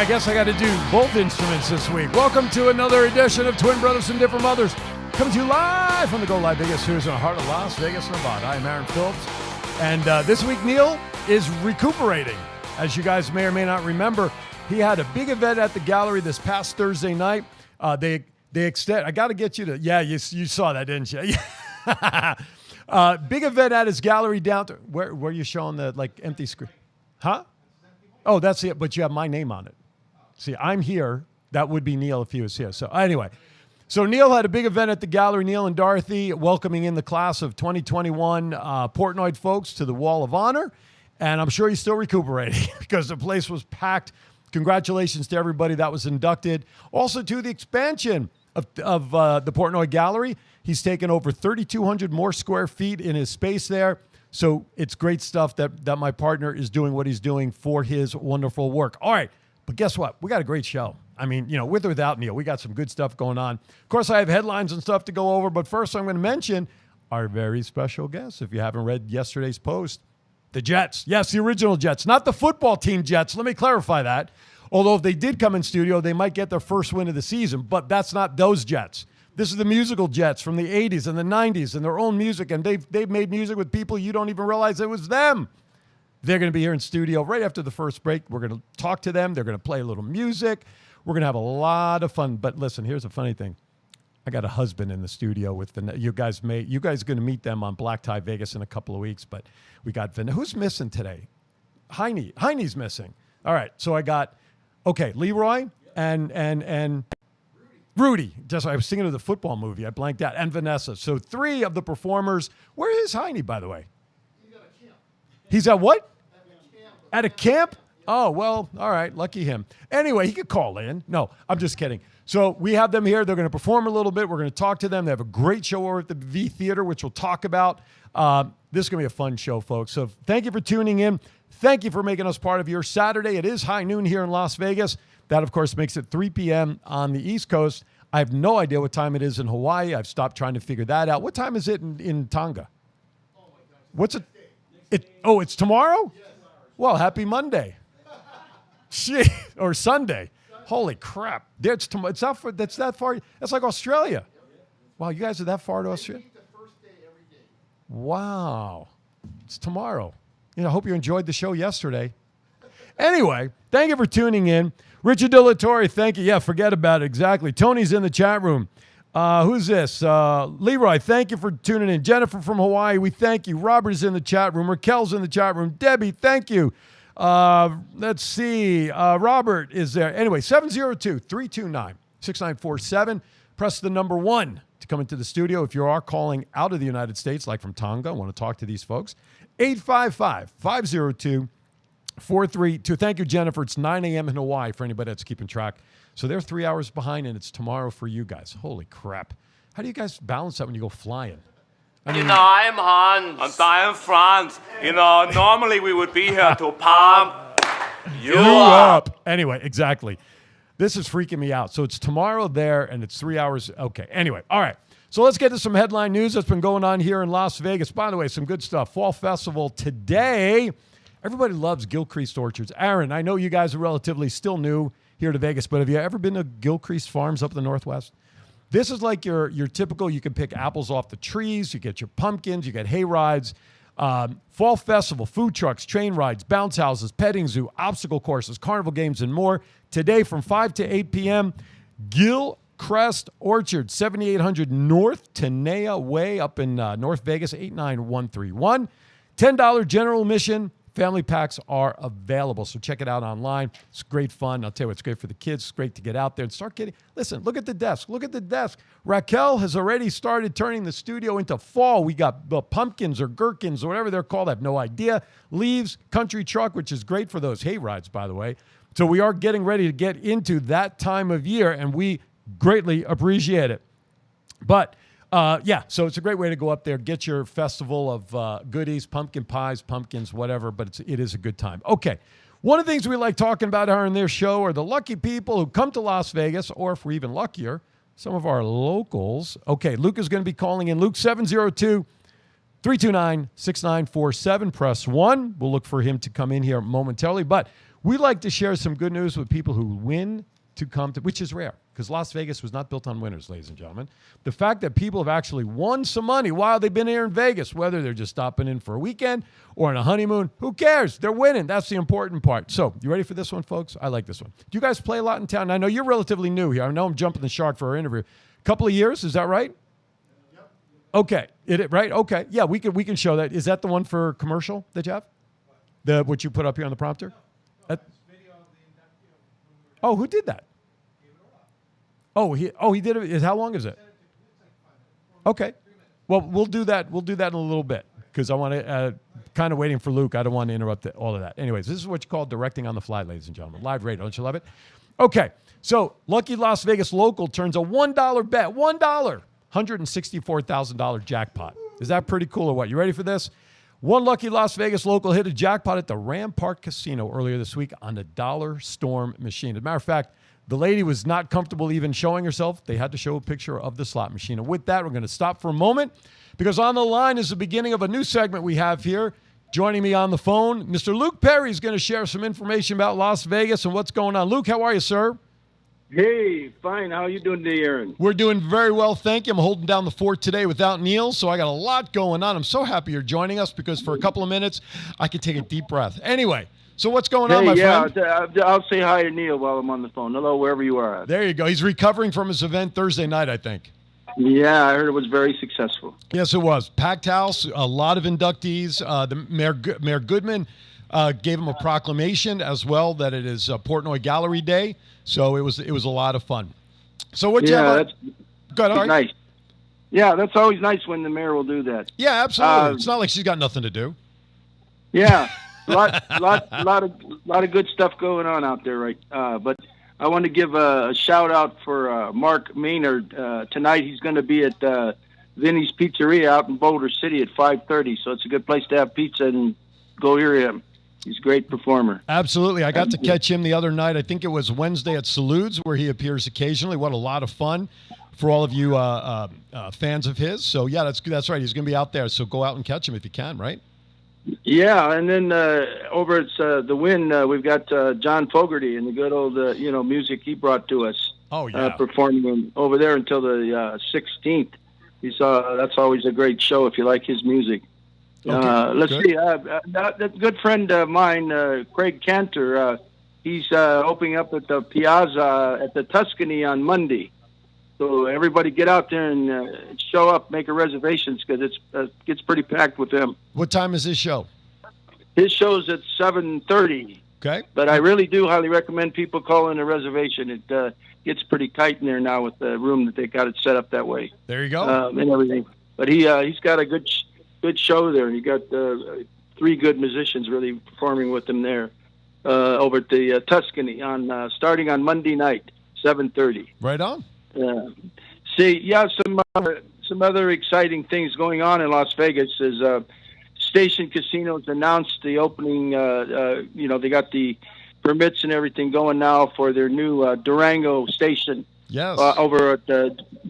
guess I got to do both instruments this week. Welcome to another edition of Twin Brothers and Different Mothers. Coming to you live from the Go Live Vegas Studios in the heart of Las Vegas, Nevada. I'm Aaron Phillips. And this week, Neil is recuperating. As you guys may or may not remember, he had a big event at the gallery this past Thursday night. They extend. I got to get you to. Yeah, you saw that, didn't you? Big event at his gallery down to where you showing the empty screen, huh? Oh, that's it. But you have my name on it. See, I'm here. That would be Neil if he was here. So anyway, so Neil had a big event at the gallery. Neil and Dorothy welcoming in the class of 2021 Portnoy folks to the Wall of Honor, and I'm sure he's still recuperating because the place was packed. Congratulations to everybody that was inducted. Also to the expansion of the Portnoy Gallery. He's taken over 3,200 more square feet in his space there. So it's great stuff that my partner is doing what he's doing for his wonderful work. All right, but guess what? We got a great show. I mean, with or without Neil, we got some good stuff going on. Of course, I have headlines and stuff to go over, but first I'm going to mention our very special guest. If you haven't read yesterday's post, the Jets. Yes, the original Jets, not the football team Jets. Let me clarify that. Although if they did come in studio, they might get their first win of the season, but that's not those Jets. This is the musical Jets from the 80s and the 90s and their own music, and they've made music with people you don't even realize it was them. They're going to be here in studio right after the first break. We're going to talk to them. They're going to play a little music. We're going to have a lot of fun. But listen, here's a funny thing. I got a husband in the studio with you guys are going to meet them on Black Tie Vegas in a couple of weeks, but we got who's missing today? Heine's missing. All right, so I got Leroy and Rudy. Just I was thinking of the football movie. I blanked out. And Vanessa. So three of the performers. Where is Heine, by the way? He's at a camp. He's at what? At a camp? Oh, well, all right. Lucky him. Anyway, he could call in. No, I'm just kidding. So we have them here. They're going to perform a little bit. We're going to talk to them. They have a great show over at the V Theater, which we'll talk about. This is going to be a fun show, folks. So thank you for tuning in. Thank you for making us part of your Saturday. It is high noon here in Las Vegas. That, of course, makes it 3 p.m. on the East Coast. I have no idea what time it is in Hawaii. I've stopped trying to figure that out. What time is it in Tonga? Oh my gosh. What's it? It's tomorrow? Yes. Well, happy Monday. Shit. Or Sunday. Holy crap. That's that far. That's like Australia. Wow, you guys are that far to Australia? They meet the first day every day. Wow. It's tomorrow. I hope you enjoyed the show yesterday. Anyway, thank you for tuning in. Richard De La Torre, thank you. Yeah, forget about it. Exactly. Tony's in the chat room. Who's this? Leroy, thank you for tuning in. Jennifer from Hawaii, we thank you. Robert is in the chat room. Raquel's in the chat room. Debbie, thank you. Let's see. Robert is there. Anyway, 702-329-6947. Press the number 1 to come into the studio. If you are calling out of the United States, like from Tonga, want to talk to these folks, 855-502-4322. Thank you, Jennifer. It's 9 a.m. in Hawaii for anybody that's keeping track. So they're 3 hours behind, and it's tomorrow for you guys. Holy crap. How do you guys balance that when you go flying? I'm Hans. And I'm Franz. Normally we would be here to pump you up. Anyway, exactly. This is freaking me out. So it's tomorrow there, and it's 3 hours. Okay. Anyway, all right. So let's get to some headline news that's been going on here in Las Vegas. By the way, some good stuff. Fall Festival today. Everybody loves Gilcrease Orchards. Aaron, I know you guys are relatively still new here to Vegas, but have you ever been to Gilcrease Farms up in the Northwest? This is like your typical, you can pick apples off the trees, you get your pumpkins, you get hay rides. Fall Festival, food trucks, train rides, bounce houses, petting zoo, obstacle courses, carnival games, and more. Today from 5 to 8 p.m., Gilcrease Orchard, 7800 North Tenaya Way up in North Vegas, 89131. $10 general admission. Family packs are available, so check it out online. It's great fun. I'll tell you what, it's great for the kids. It's great to get out there and start getting... Listen, look at the desk. Look at the desk. Raquel has already started turning the studio into fall. We got the pumpkins or gherkins or whatever they're called. I have no idea. Leaves, country truck, which is great for those hay rides, by the way. So we are getting ready to get into that time of year, and we greatly appreciate it. But... so it's a great way to go up there, get your festival of goodies, pumpkin pies, pumpkins, whatever, but it is a good time. Okay, one of the things we like talking about on their show are the lucky people who come to Las Vegas, or if we're even luckier, some of our locals. Okay, Luke is going to be calling in. Luke, 702-329-6947. Press 1. We'll look for him to come in here momentarily, but we like to share some good news with people who win to come to, which is rare because Las Vegas was not built on winners, ladies and gentlemen. The fact that people have actually won some money while they've been here in Vegas, whether they're just stopping in for a weekend or on a honeymoon, who cares? They're winning. That's the important part. So, you ready for this one, folks? I like this one. Do you guys play a lot in town? I know you're relatively new here. I know I'm jumping the shark for our interview. Couple of years, is that right? Yep. Okay. Right? Okay. Yeah, we can show that. Is that the one for commercial that you have? What you put up here on the prompter? Oh, who did that? Oh, he did it. How long is it? Okay. Well, we'll do that. We'll do that in a little bit because I want to kind of waiting for Luke. I don't want to interrupt all of that. Anyways, this is what you call directing on the fly, ladies and gentlemen. Live radio. Don't you love it? Okay. So Lucky Las Vegas Local turns a $1 bet. $1. $164,000 jackpot. Is that pretty cool or what? You ready for this? One Lucky Las Vegas Local hit a jackpot at the Rampart Casino earlier this week on the Dollar Storm machine. As a matter of fact, the lady was not comfortable even showing herself. They had to show a picture of the slot machine. And with that, we're going to stop for a moment because on the line is the beginning of a new segment we have here. Joining me on the phone, Mr. Luke Perry is going to share some information about Las Vegas and what's going on. Luke, how are you, sir? Hey, fine. How you doing today, Aaron? We're doing very well, thank you. I'm holding down the fort today without Neil, so I got a lot going on. I'm so happy you're joining us because for a couple of minutes, I could take a deep breath. Anyway, so what's going on, my friend? I'll say hi to Neil while I'm on the phone. Hello, wherever you are at. There you go. He's recovering from his event Thursday night, I think. Yeah, I heard it was very successful. Yes, it was. Packed house, a lot of inductees. The Mayor Goodman gave him a proclamation as well that it is Portnoy Gallery Day. So it was a lot of fun. So what you have? That's Good, all right. nice. Yeah, that's always nice when the mayor will do that. Yeah, absolutely. It's not like she's got nothing to do. Yeah, lot of good stuff going on out there, right? But I want to give a shout out for Mark Maynard. Tonight he's going to be at Vinny's Pizzeria out in Boulder City at 5:30. So it's a good place to have pizza and go hear him. He's a great performer. Absolutely. I got to catch him the other night. I think it was Wednesday at Salutes where he appears occasionally. What a lot of fun for all of you fans of his. So, yeah, that's right. He's going to be out there. So go out and catch him if you can, right? Yeah, and then over at the Wynn, we've got John Fogerty and the good old music he brought to us. Oh, yeah. Performing over there until the 16th. That's always a great show if you like his music. Okay, let's see. That good friend of mine, Craig Cantor, he's opening up at the Piazza at the Tuscany on Monday. So everybody get out there and show up, make a reservations because it gets pretty packed with them. What time is his show? His show's at 7:30. Okay. But I really do highly recommend people call in a reservation. It gets pretty tight in there now with the room that they got it set up that way. There you go. And everything. But he's got a good show there, and he got 3 good musicians really performing with him there over at the Tuscany on starting on Monday night, 7:30. Right on. Some other exciting things going on in Las Vegas is Station Casinos announced the opening. They got the permits and everything going now for their new Durango station. Yes. Over at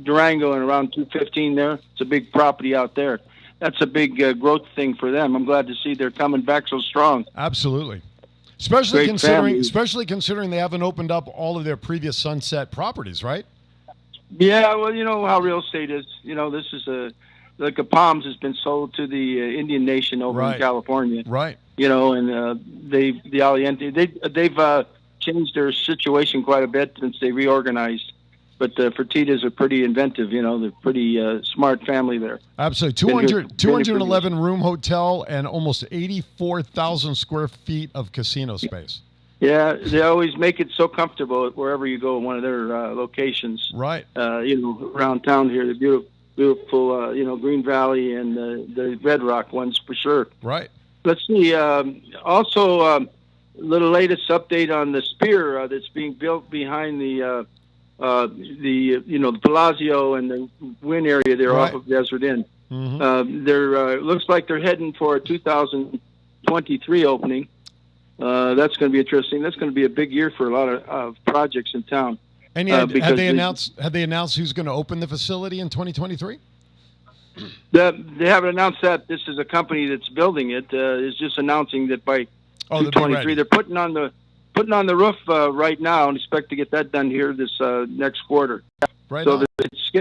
Durango and around 215 there. It's a big property out there. That's a big growth thing for them. I'm glad to see they're coming back so strong. Absolutely. Especially Great considering they haven't opened up all of their previous Sunset properties, right? Yeah, well, you know how real estate is. This is like a Palms has been sold to the Indian Nation over in California. Right. And the Aliente, they've changed their situation quite a bit since they reorganized. But the Fertittas are pretty inventive. They're pretty smart family there. Absolutely. 211 room hotel and almost 84,000 square feet of casino space. Yeah, they always make it so comfortable wherever you go in one of their locations. Right. Around town here, the beautiful, Green Valley and the Red Rock ones for sure. Right. Let's see. Also, a little latest update on the Spear that's being built behind the Palazzo and the Wynn area there off of Desert Inn. Mm-hmm. Looks like they're heading for a 2023 opening. That's going to be interesting. That's going to be a big year for a lot of projects in town. And have they announced who's going to open the facility in 2023? They haven't announced that. This is a company that's building it. Is just announcing that by 2023 they're putting on putting on the roof right now, and expect to get that done here this next quarter. Right So on. it's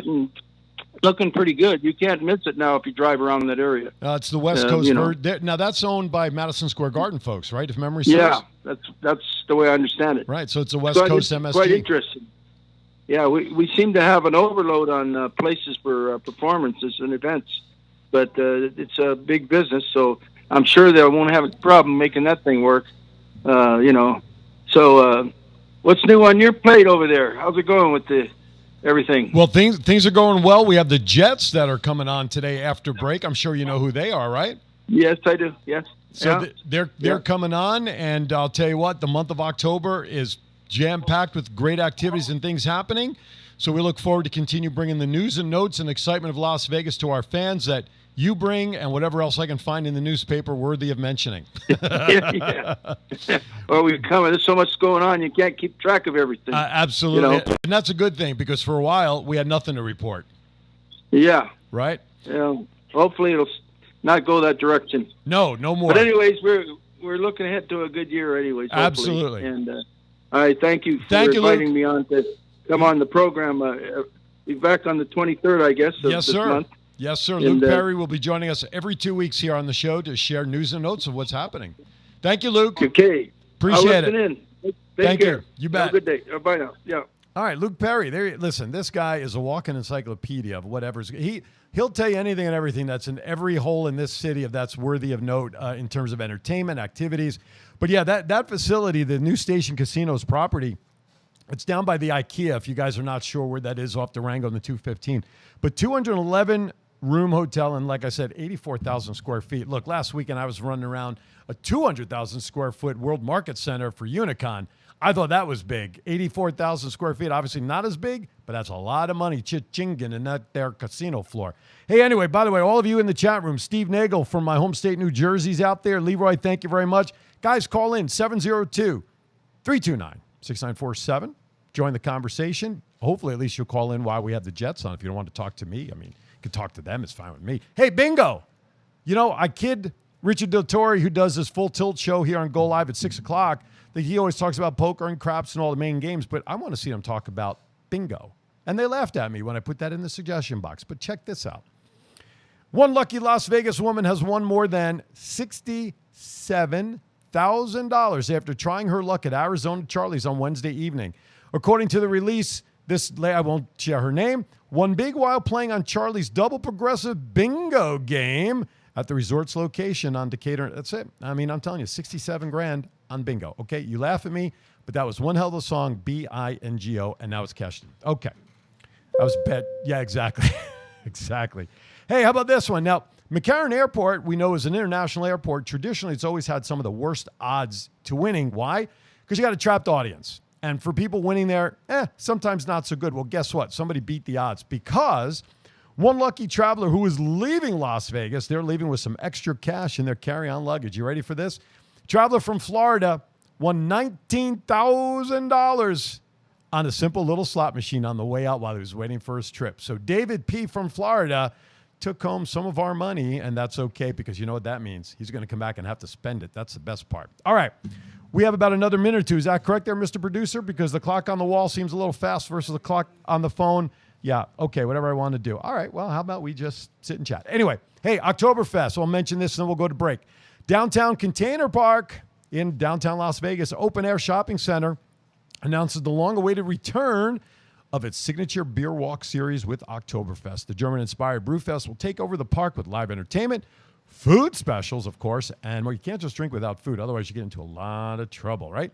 looking pretty good. You can't miss it now if you drive around that area. It's the West Coast. you know. Now that's owned by Madison Square Garden folks, right? If memory serves. Yeah, that's the way I understand it. Right. So it's a West Coast MSG. Quite interesting. Yeah, we seem to have an overload on places for performances and events, but it's a big business, so I'm sure they won't have a problem making that thing work. You know. So what's new on your plate over there? How's it going with everything? Well, things are going well. We have the Jets that are coming on today after break. I'm sure you know who they are, right? Yes, I do. Yes. So Yeah. they're coming on, and I'll tell you what, the month of October is jam-packed with great activities and things happening. So we look forward to continue bringing the news and notes and excitement of Las Vegas to our fans that you bring, and whatever else I can find in the newspaper worthy of mentioning. Yeah. Well, we're coming. There's so much going on, you can't keep track of everything. Absolutely. You know? And that's a good thing, because for a while we had nothing to report, Yeah. right? Hopefully it'll not go that direction. No more. But anyways, we're looking ahead to a good year anyways. Hopefully. Absolutely. And all right, thank you for Thank you, Luke. inviting me on to come on the program. Be back on the 23rd, I guess, of Yes, this sir. month. Yes, sir. And, Luke Perry will be joining us every 2 weeks here on the show to share news and notes of what's happening. Thank you, Luke. Okay. Appreciate I'll listen it. in. Thank care. you. You bet. Have a good day. Bye now. Yeah. All right, Luke Perry. Listen, this guy is a walking encyclopedia of whatever's. He'll tell you anything and everything that's in every hole in this city that's worthy of note in terms of entertainment activities. But yeah, that facility, the New Station Casino's property, it's down by the IKEA. If you guys are not sure where that is, off Durango and the 215, but 211 room hotel, and like I said, 84,000 square feet. Look, last weekend I was running around a 200,000 square foot World Market Center for Unicon. I thought that was big. 84,000 square feet, obviously not as big, but that's a lot of money chinging in that there casino floor. Hey, anyway, by the way, all of you in the chat room, Steve Nagel from my home state, New Jersey's out there. Leroy, thank you very much. Guys, call in 702-329-6947. Join the conversation. Hopefully, at least you'll call in while we have the Jets on. If you don't want to talk to me, I mean, you can talk to them. It's fine with me. Hey, bingo. You know, I kid Richard Del Torre, who does this Full Tilt show here on Go Live at 6 o'clock, that he always talks about poker and craps and all the main games, but I want to see them talk about bingo. And they laughed at me when I put that in the suggestion box. But check this out. One lucky Las Vegas woman has won more than $67,000 after trying her luck at Arizona Charlie's on Wednesday evening. According to the release, I won't share her name, won big while playing on Charlie's double progressive bingo game at the resort's location on Decatur. That's it. I mean, I'm telling you, 67 grand on bingo. Okay, you laugh at me, but that was one hell of a song, B-I-N-G-O, and now it's cashed in. Okay. I was bet. Yeah, exactly. Exactly. Hey, how about this one? Now, McCarran Airport, we know, is an international airport. Traditionally, it's always had some of the worst odds to winning. Why? Because you got a trapped audience. And for people winning there, sometimes not so good. Well, guess what? Somebody beat the odds, because one lucky traveler who is leaving Las Vegas, they're leaving with some extra cash in their carry-on luggage. You ready for this? Traveler from Florida won $19,000 on a simple little slot machine on the way out while he was waiting for his trip. So David P. from Florida took home some of our money, and that's okay, because you know what that means. He's going to come back and have to spend it. That's the best part. All right. We have about another minute or two. Is that correct there, Mr. Producer? Because the clock on the wall seems a little fast versus the clock on the phone. Yeah, okay, whatever I want to do. All right, well, how about we just sit and chat? Anyway, hey, Oktoberfest. I'll mention this and then we'll go to break. Downtown Container Park in downtown Las Vegas, open-air shopping center, announces the long-awaited return of its signature Beer Walk series with Oktoberfest. The German-inspired Brewfest will take over the park with live entertainment, food specials, of course, and well, you can't just drink without food. Otherwise, you get into a lot of trouble, right?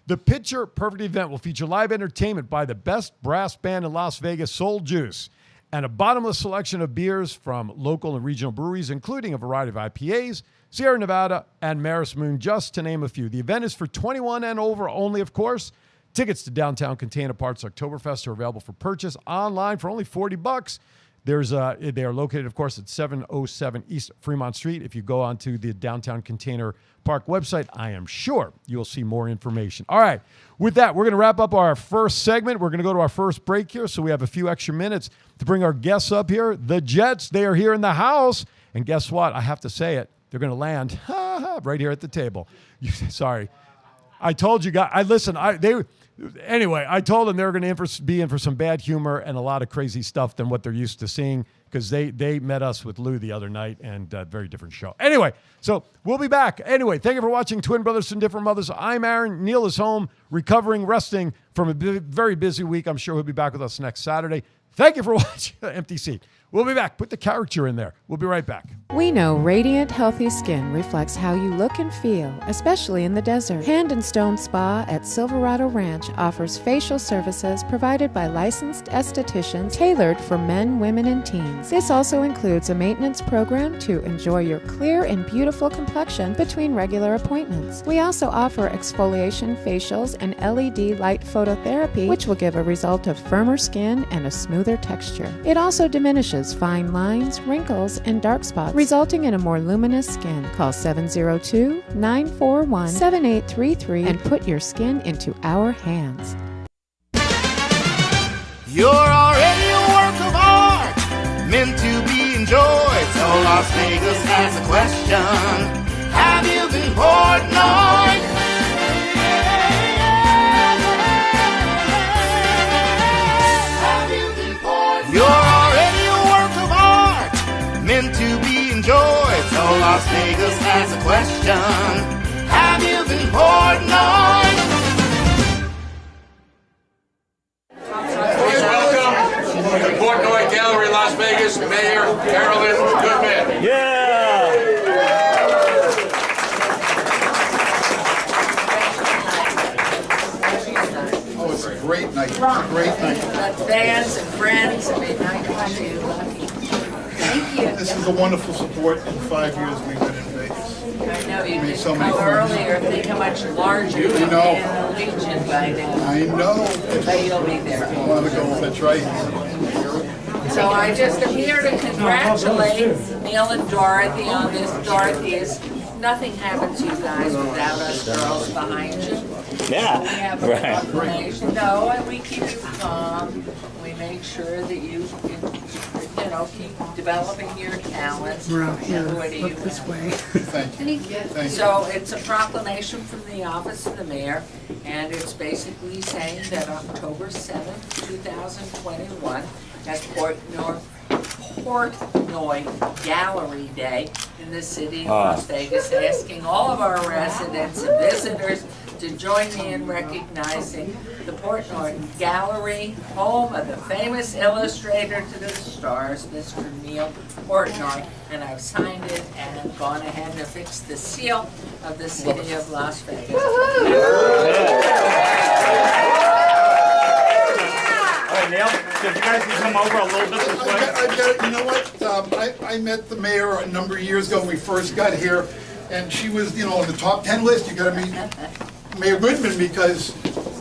The Pitcher Perfect event will feature live entertainment by the best brass band in Las Vegas, Soul Juice, and a bottomless selection of beers from local and regional breweries, including a variety of IPAs, Sierra Nevada, and Maris Moon, just to name a few. The event is for 21 and over only, of course. Tickets to Downtown Container Parks Oktoberfest are available for purchase online for only $40. They are located, of course, at 707 East Fremont Street. If you go onto the Downtown Container Park website, I am sure you'll see more information. All right. With that, we're going to wrap up our first segment. We're going to go to our first break here, so we have a few extra minutes to bring our guests up here. The Jets, they are here in the house. And guess what? I have to say it. They're going to land right here at the table. Sorry. I told you guys. Anyway, I told them they were going to be in for some bad humor and a lot of crazy stuff than what they're used to seeing because they met us with Lou the other night and very different show. Anyway, so we'll be back. Anyway, thank you for watching Twin Brothers from Different Mothers. I'm Aaron. Neil is home, recovering, resting from a very busy week. I'm sure he'll be back with us next Saturday. Thank you for watching Empty Seat. We'll be back. Put the caricature in there. We'll be right back. We know radiant, healthy skin reflects how you look and feel, especially in the desert. Hand and Stone Spa at Silverado Ranch offers facial services provided by licensed estheticians tailored for men, women, and teens. This also includes a maintenance program to enjoy your clear and beautiful complexion between regular appointments. We also offer exfoliation facials and LED light phototherapy, which will give a result of firmer skin and a smoother texture. It also diminishes fine lines, wrinkles, and dark spots, resulting in a more luminous skin. Call 702-941-7833 and put your skin into our hands. You're already a work of art, meant to be enjoyed. So Las Vegas has a question. Have you been Portnoy? Have you been Portnoy? You're already a work of art, meant to be enjoyed. So Las Vegas has a question. Have you been Portnoy? Welcome to Portnoy Gallery, Las Vegas, Mayor Carolyn Goodman. Oh, it's a great night. It's a great night. Fans and friends, I mean, I know you're lucky. Thank you. This is a wonderful support in 5 years we've been in Vegas. I know you made did so many come friends. earlier, think how much larger you'll be in know. the Legion by now. I know. But you'll be there. A while ago, that's right. So I just am here to congratulate Neil and Dorothy on this. Dorothy is, nothing happens, you guys, without us girls behind you. Yeah, We have a proclamation, no, and we keep you calm. We make sure that you keep developing your talents. What do you this way? Thank you. Thank you. So it's a proclamation from the office of the mayor, and it's basically saying that October 7th, 2021, as Portnoy Gallery Day in the city of Las Vegas, asking all of our residents and visitors to join me in recognizing the Portnoy Gallery, home of the famous illustrator to the stars, Mr. Neil Portnoy. And I've signed it and gone ahead to fix the seal of the city of Las Vegas. All right, Neil, so if you guys can come over a little bit this way. You know what? I met the mayor a number of years ago when we first got here, and she was, on the top 10 list. You got to meet Mayor Goodman because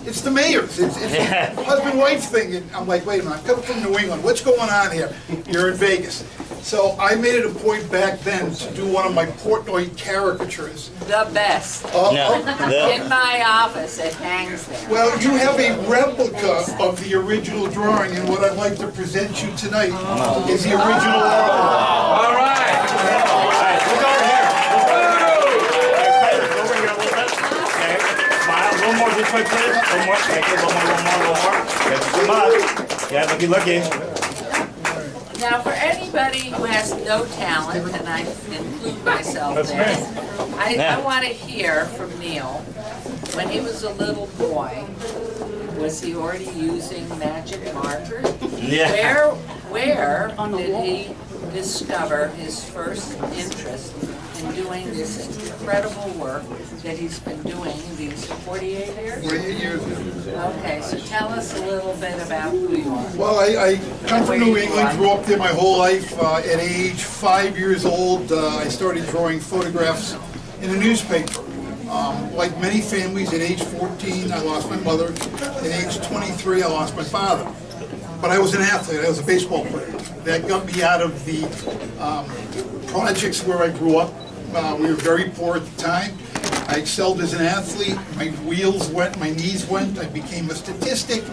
it's the mayor's. It's a husband-wife thing. And I'm like, wait a minute, I'm coming from New England. What's going on here? You're in Vegas. So I made it a point back then to do one of my Portnoy caricatures. The best. In my office, it hangs there. Well, you have a replica of the original drawing, and what I'd like to present you tonight is the original drawing. All right. All right, look over here. Over here a little bit. Okay, smile. A little more this way, please. A little more. Okay, a little more. Good, come on. Yeah, looky. Now, for anybody who has no talent, and I include myself there, I want to hear from Neil. When he was a little boy, was he already using magic markers? Yeah. Where did he discover his first interest in doing this incredible work that he's been doing these 48 years? 48 years. Okay, so tell us a little bit about who you are. Well, I come from New England, grew up there my whole life. At age 5 years old, I started drawing photographs in a newspaper. Like many families, at age 14, I lost my mother. At age 23, I lost my father. But I was an athlete. I was a baseball player. That got me out of the projects where I grew up. We were very poor at the time. I excelled as an athlete. My wheels went, my knees went. I became a statistic.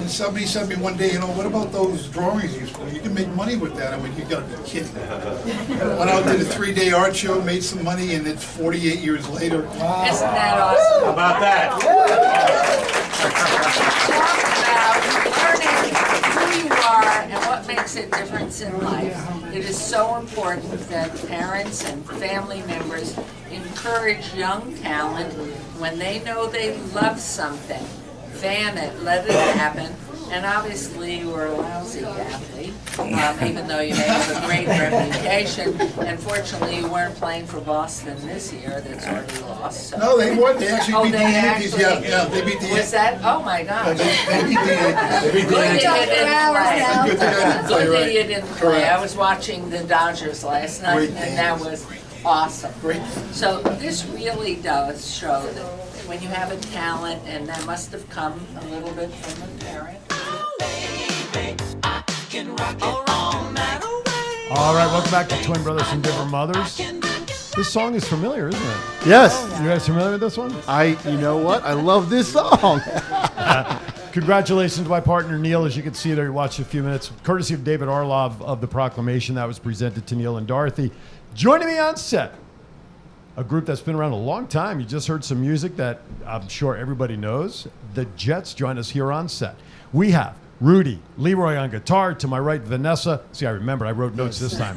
And somebody said to me one day, what about those drawings you can make money with that? I went, you gotta be kidding. Went out, did a 3-day art show, made some money, and it's 48 years later. Isn't that awesome? How about that? Talk about learning who you are and what makes a difference in life. It is so important that parents and family members encourage young talent when they know they love something. Fan it, let it happen. And obviously you were a lousy athlete, even though you may have a great reputation. Unfortunately, you weren't playing for Boston this year. That's already lost. So. No, they won. They actually beat the they Yankees. actually Yeah, they beat the Yankees. Was that? Oh my gosh. They beat the Yankees. Good that you didn't play. Good thing I didn't play, Good that right. you didn't play. Correct. I was watching the Dodgers last night, Great and that was awesome. Great. So this really does show that when you have a talent, and that must have come a little bit from the parent. All right, welcome back to Twin Brothers from Different Mothers. This song is familiar, isn't it? Yes. You guys familiar with this one? You know what? I love this song. Congratulations to my partner Neil. As you can see there, you watched a few minutes, courtesy of David Arlov of the proclamation that was presented to Neil and Dorothy. Joining me on set, a group that's been around a long time. You just heard some music that I'm sure everybody knows. The Jets join us here on set. We have Rudy, Leroy on guitar. To my right, Vanessa. See, I remembered. I wrote notes this time.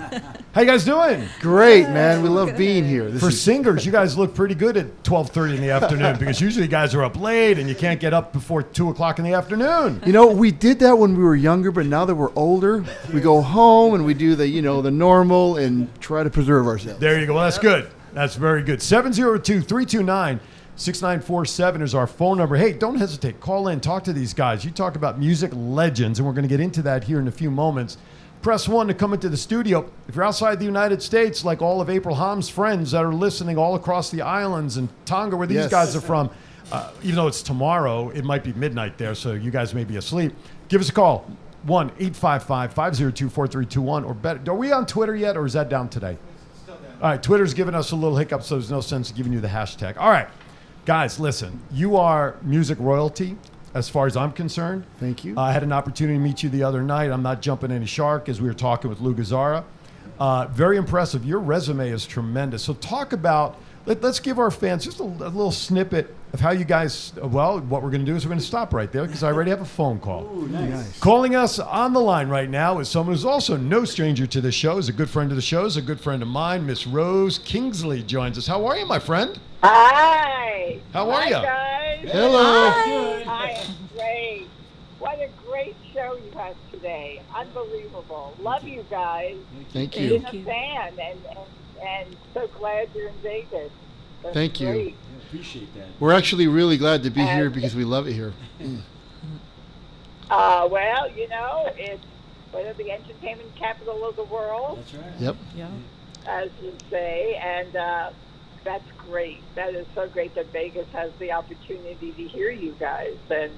How you guys doing? Great, man. We love being here. For singers, you guys look pretty good at 12:30 in the afternoon because usually guys are up late and you can't get up before 2 o'clock in the afternoon. We did that when we were younger, but now that we're older, we go home and we do the normal and try to preserve ourselves. There you go. Well, that's good. That's very good. 702-329-6947 is our phone number. Hey, don't hesitate. Call in. Talk to these guys. You talk about music legends, and we're going to get into that here in a few moments. Press 1 to come into the studio. If you're outside the United States, like all of April Ham's friends that are listening all across the islands and Tonga, where these guys are from, even though it's tomorrow, it might be midnight there, so you guys may be asleep. Give us a call. 1-855-502-4321 or better. Are we on Twitter yet, or is that down today? All right, Twitter's giving us a little hiccup, so there's no sense of giving you the hashtag. All right, guys, listen. You are music royalty as far as I'm concerned. Thank you. I had an opportunity to meet you the other night. I'm not jumping any shark as we were talking with Lou Gazzara. Very impressive. Your resume is tremendous. So talk about, let's give our fans just a little snippet of how you guys, well, what we're going to do is we're going to stop right there because I already have a phone call. Ooh, nice. Calling us on the line right now is someone who's also no stranger to the show, is a good friend of the show, is a good friend of mine. Miss Rose Kingsley joins us. How are you, my friend? Hi. How are you? Guys. Hello. I am great. What a great show you had today. Unbelievable. Love you guys. Thank you. Been a fan and so glad you're in Vegas. That's Thank you. great. Appreciate that. We're actually really glad to be here because we love it here. Well, it's one of the entertainment capital of the world, That's right. Yep. as you say, and that's great. That is so great that Vegas has the opportunity to hear you guys, and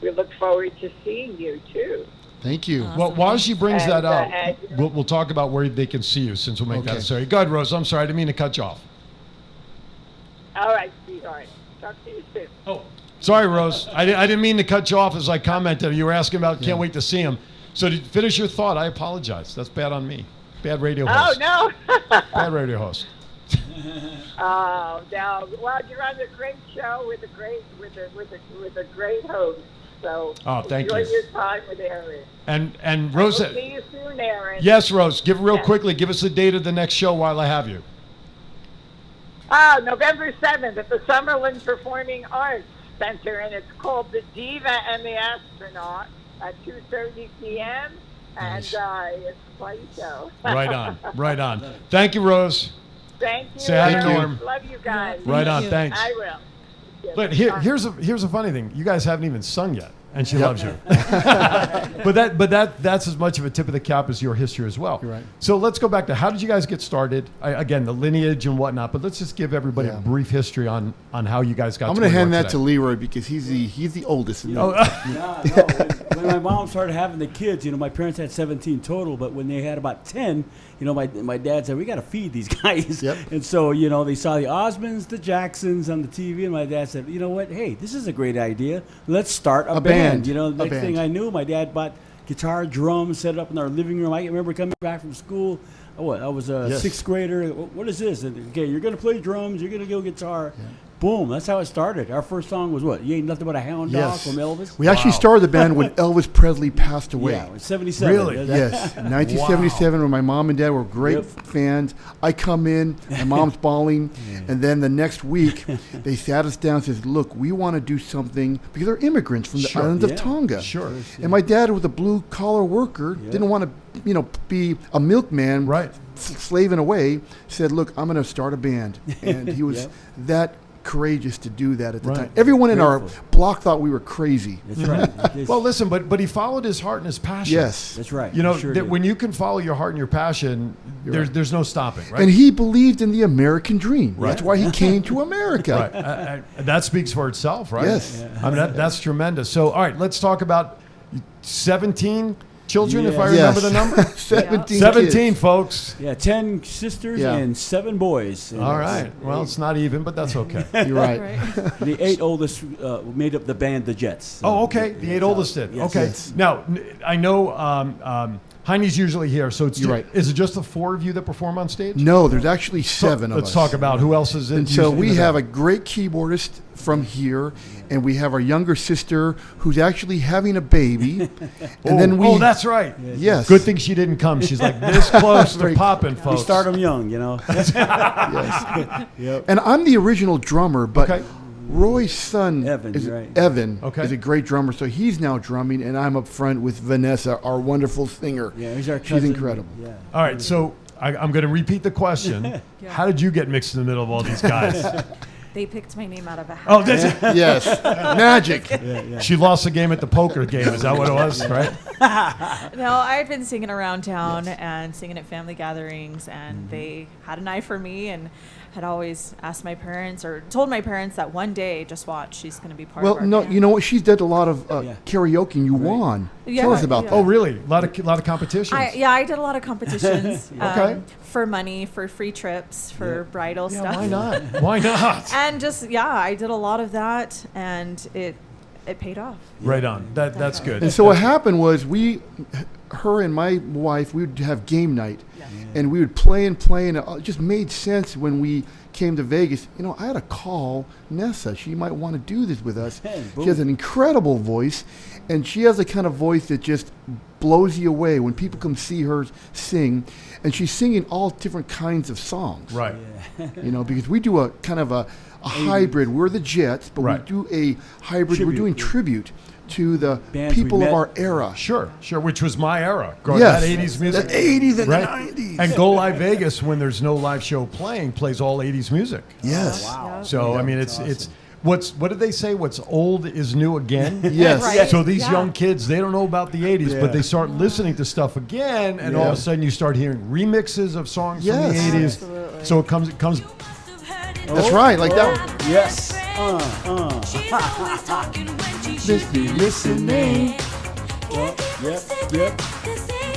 we look forward to seeing you too. Thank you. Well, while she brings that up, and- we'll talk about where they can see you since we'll make that Okay. necessary. Go ahead, Rose. I'm sorry. I didn't mean to cut you off. All right, sweetheart. Talk to you soon. Oh, sorry, Rose. I didn't mean to cut you off as I commented. You were asking about can't wait to see him. So to finish your thought, I apologize. That's bad on me. Bad radio host. Oh, no. Bad radio host. Oh, no. Well, you're on a great show with a great host. So Thank enjoy you. your time with Aaron. And Rose. We'll see you soon, Aaron. Yes, Rose. Give real Yes. quickly. Give us the date of the next show while I have you. November 7th at the Summerlin Performing Arts Center, and it's called The Diva and the Astronaut at 2:30 p.m. Nice. And it's quite a show. Right on. Right on. Thank you, Rose. Thank you. Say hi to Thank you. Norm. Love you guys. Right on. Thanks. I will. Yes. But here's a funny thing. You guys haven't even sung yet, and she loves you. but that's as much of a tip of the cap as your history as well. You're right. So let's go back to how did you guys get started? Again, the lineage and whatnot. But let's just give everybody a brief history on how you guys got. I'm going to hand that to Leroy because he's the oldest. No, when my mom started having the kids, my parents had 17 total, but when they had about 10, my dad said, we got to feed these guys. Yep. And so, they saw the Osmonds, the Jacksons on the TV, and my dad said, you know what? Hey, this is a great idea. Let's start a band. band. You know, the A next thing band. I knew, my dad bought guitar, drums, set it up in our living room. I remember coming back from school. I was a Yes. sixth grader. What is this? And, okay, you're going to play drums. You're going to go guitar. Boom. That's how it started. Our first song was what? You Ain't Nothing But a Hound Dog Yes. from Elvis. We actually started the band when Elvis Presley passed away. Yeah, 77. Really? Yes, 1977, when my mom and dad were great Yep. fans. I come in, my mom's bawling, and then the next week they sat us down and says, "Look, we want to do something because they're immigrants from the Sure. islands of Yeah. Tonga." Sure. And my dad was a blue collar worker, didn't want to, be a milkman, Right. slaving away. Said, "Look, I'm going to start a band," and he was Yep. that courageous to do that at the Right. time. Everyone in our Grateful. block thought we were crazy. That's right. Well, listen, but he followed his heart and his passion. Yes. That's right. You know, Sure that did. when you can follow your heart and your passion, there's no stopping, right? And he believed in the American dream. That's why he came to America. Right. That speaks for itself, right? Yes. I mean, that's tremendous. So, all right, let's talk about 17 children, if I Yes. remember the number. 17 17, kids. folks. Yeah, 10 sisters Yeah. and 7 boys. And All right. Well, it's not even, but that's okay. You're right. the 8 oldest made up the band, the Jets. So Oh, okay. The 8 oldest did. Yes. Okay. Yes. Now, I know Heine's usually here, so it's You're right. Is it just the 4 of you that perform on stage? No, there's actually 7 of us. Let's talk about who else is in. And so usually in we the have a band. great keyboardist from here, and we have our younger sister who's actually having a baby. And then we. Oh, that's right. Yes. Good thing she didn't come. She's like this close to Very- popping, We folks. start them young, you know. Yes. Yep. And I'm the original drummer, but Okay. Roy's son, Evan, is, right. Evan, Okay. is a great drummer, so he's now drumming, and I'm up front with Vanessa, our wonderful singer. Yeah, he's our She's cousin. incredible. Yeah. All right, so I'm going to repeat the question. How did you get mixed in the middle of all these guys? They picked my name out of a hat. Oh, that's it. Yes, magic. She lost the game at the poker game. Is that what it was? Right? No, I've been singing around town and singing at family gatherings, and they had an eye for me and had always asked my parents or told my parents that one day, just watch, she's going to be part of Well, our no, band. you know what? She's did a lot of Yeah. karaoke, and you won. Yeah, Tell us about yeah. that. Oh, really? A lot of competitions. I did a lot of competitions Okay. for money, for free trips, for bridal yeah, stuff. why not? Why not? And just, I did a lot of that, and it paid off. Right on. That's good. And so what happened was her and my wife, we would have game night, and we would play, and it just made sense when we came to Vegas. You know, I had to call Nessa. She might want to do this with us. Hey, She has an incredible voice, and she has the kind of voice that just blows you away when people come see her sing. And she's singing all different kinds of songs. Right. You know, because we do a kind of a hybrid. We're the Jets, but Right. we do a hybrid. We're Tribute. doing tribute to the Bands we people of met. our era. Sure, which was my era. Growing Yes. that 80s music. The 80s and right? the 90s. And Go Live Vegas, when there's no live show playing, plays all 80s music. Yes. Wow. So, I mean, it's what did they say? What's old is new again? Yes. Right. So these Yeah. young kids, they don't know about the 80s, Yeah. but they start listening to stuff again, and all of a sudden you start hearing remixes of songs Yes. from the 80s. Absolutely. So it comes. That's right. Like that. Yes. Listening. Yep.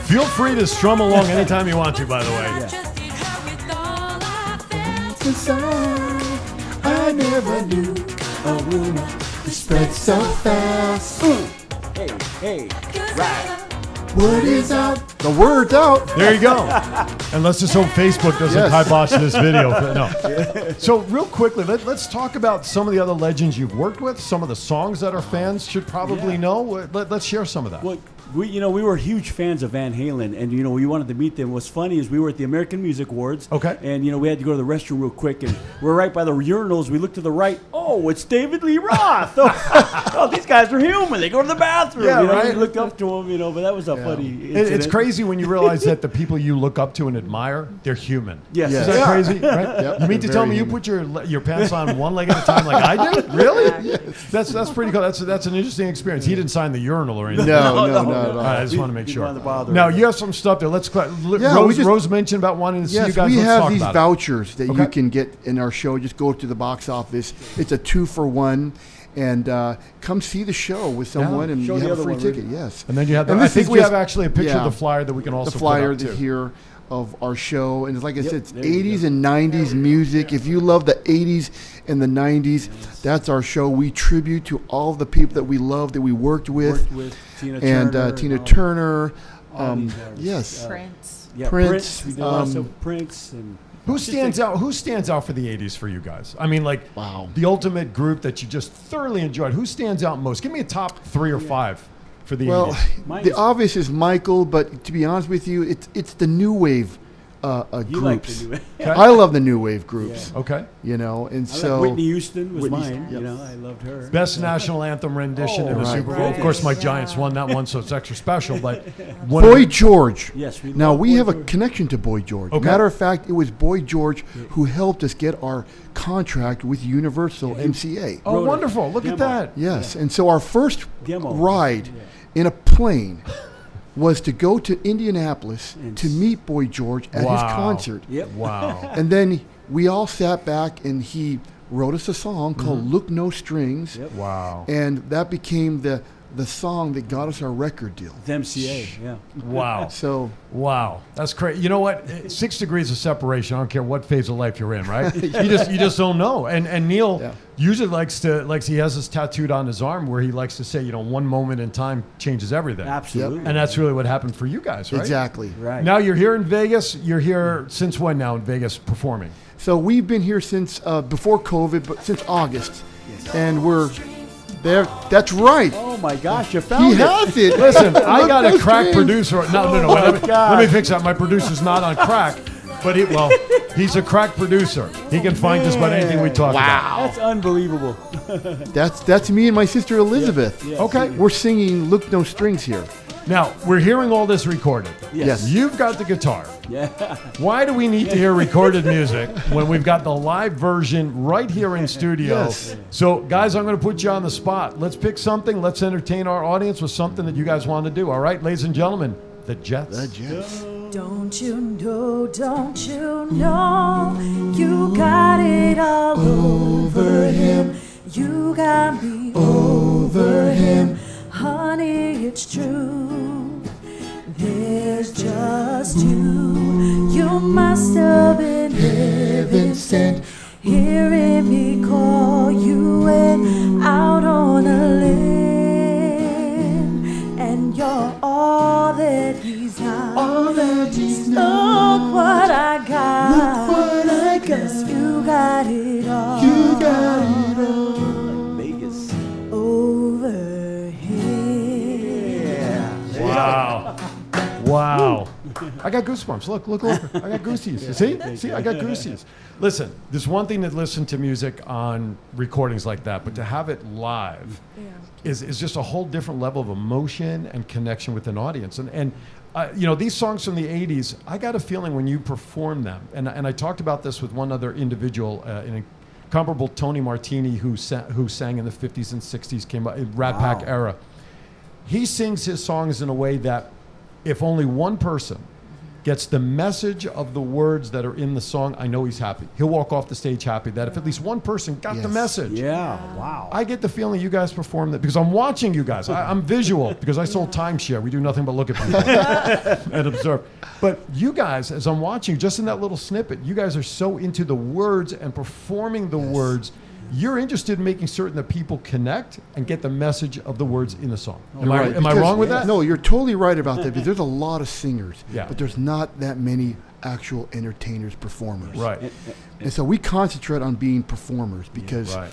Feel free to strum along anytime you want to. By the way. I never knew a rumor spread so fast. Hey, right. Word is out. The word's out. There you go. And let's just hope Facebook doesn't Yes. kibosh this video. No. So real quickly, let's talk about some of the other legends you've worked with, some of the songs that our fans should probably know. Let's share some of that. Well, we were huge fans of Van Halen, and we wanted to meet them. What's funny is we were at the American Music Awards. Okay. And we had to go to the restroom real quick, and we're right by the urinals. We look to the right. Oh, it's David Lee Roth. Oh, these guys are human. They go to the bathroom. Yeah, right. We looked up to him, but that was a funny. It's incident. crazy when you realize that the people you look up to and admire, they're human. Yes. Is Yeah. that crazy? Right? Yep, You mean to they're tell very me you human. put your pants on one leg at a time like I do? Really? That's pretty cool. That's an interesting experience. He didn't sign the urinal or anything. No, No, not no. at All all. right, I just want to make Didn't sure. want to bother Now him. you have some stuff there. Let's Yeah, Rose, we just- Rose mentioned about wanting to see you Yes, guys. we Let's have talk these about it. vouchers that Okay. you can get in our show. Just go to the box office. It's a 2-for-1, and come see the show with someone, and Show you the have a other free one, ticket. Rudy. Yes. And then you have. And I this think is we just- have actually a picture yeah, of the flyer that we can also the flyer put up too. here. of our show. And it's like I Yep, said, it's there you 80s go. and 90s music. If you love the 80s and the 90s, that's our show. We tribute to all the people that we love, that we worked with. Tina And Turner. Tina all- Turner. all these artists. Yes. Prince. Yeah, Prince, Prince. We did lots of Prince and Who stands out? Who stands out for the '80s for you guys? I mean, like Wow. the ultimate group that you just thoroughly enjoyed. Who stands out most? Give me a top 3 or 5 for the Well, 80s. Mine the is- obvious is Michael, but to be honest with you, it's the new wave You like groups. the new. I love the new wave groups. Okay. You know, and I so like Whitney Houston was Whitney- mine. yep. You know, I loved her. Best national anthem rendition in the right. Super Bowl. Of course, my Giants won that one, so it's extra special. But Boy George. Yes, we Now love we Boy have a George. connection to Boy George. Okay. Matter of fact, it was Boy George who helped us get our contract with Universal MCA. Oh, Wrote it. wonderful! Look at Demo. that. Yes, and so our first Demo. ride in a plane was to go to Indianapolis And to meet Boy George at his Wow. concert. Yep. Wow. And then we all sat back and he wrote us a song called Look No Strings. Yep. Wow. And that became the song that got us our record deal. The MCA. Yeah. Wow. So Wow, that's crazy. You know what? 6 degrees of separation. I don't care what phase of life you're in, right? You just don't know. And Neil Yeah. usually he has this tattooed on his arm where he likes to say, one moment in time changes everything. Absolutely. And that's really what happened for you guys, right? exactly. Right. Now you're here in Vegas. You're here since when now in Vegas performing? So we've been here since before COVID, but since August. And we're there. That's right. Oh my gosh, you He found it. has it. Listen, I Look got a those crack strings. producer. No. Let me fix that. My producer's not on crack, but he's a crack producer. He can find just about anything we talk about. That's unbelievable. That's me and my sister Elizabeth. Yeah, Okay. We're singing Look No Strings here. Now, we're hearing all this recorded. Yes. You've got the guitar. Yeah. Why do we need to hear recorded music when we've got the live version right here in studio? Yes. So, guys, I'm going to put you on the spot. Let's pick something. Let's entertain our audience with something that you guys want to do. All right, ladies and gentlemen, the Jets. The Jets. Don't you know, you got it all over him. You got me over him. Honey, it's true. There's just you. You must have been heaven sent. Hearing me call you in out on a limb. And you're all that he's not. All that he's Look what I got. Look what I got. 'Cause you got it all. You got it all. Vegas. Over here. Wow. Wow. I got goosebumps. Look. I got goosies. See, I got goosies. Listen, there's one thing to listen to music on recordings like that, but to have it live is just a whole different level of emotion and connection with an audience. And these songs from the 80s, I got a feeling when you perform them, and I talked about this with one other individual, an incomparable Tony Martini, who sang in the 50s and 60s, came up in Rat Pack era. He sings his songs in a way that if only one person gets the message of the words that are in the song, I know he's happy. He'll walk off the stage happy that if at least one person got the Yes. message. Yeah. Wow. I get the feeling you guys perform that because I'm watching you guys. I'm visual because I sold timeshare. We do nothing but look at people and observe. But you guys, as I'm watching you, just in that little snippet, you guys are so into the words and performing the words. You're interested in making certain that people connect and get the message of the words in the song. Am I Because- wrong with that? No, you're totally right about that. Because there's a lot of singers, Yeah. but there's not that many actual entertainers, performers. Right. And so we concentrate on being performers because, Right.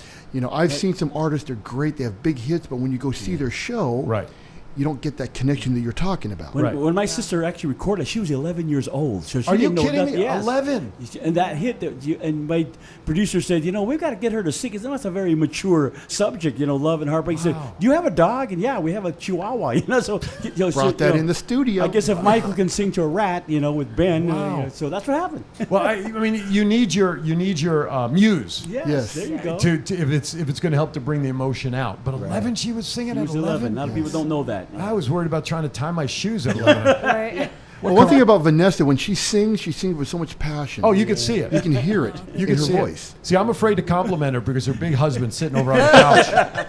I've seen some artists, they're great, they have big hits, but when you go see their show, Right. you don't get that connection that you're talking about. Right. When my sister actually recorded, she was 11 years old. So she Are you didn't know kidding nothing. me? Yes. 11? And that hit, and my producer said, we've got to get her to sing. It's not a very mature subject, love and heartbreak. He said, do you have a dog? And yeah, we have a Chihuahua. So Brought that in the studio. I guess if Michael can sing to a rat, with Ben, Wow. so that's what happened. Well, I mean, you need your muse. Yes. There you go. To if it's going to help to bring the emotion out. But 11, she was singing She at was 11. A lot of people don't know that. I was worried about trying to tie my shoes at 11. Right. Well, one thing about Vanessa, when she sings with so much passion. Oh, you can see it. You can hear it You in can her see voice. it. See, I'm afraid to compliment her because her big husband's sitting over on the couch.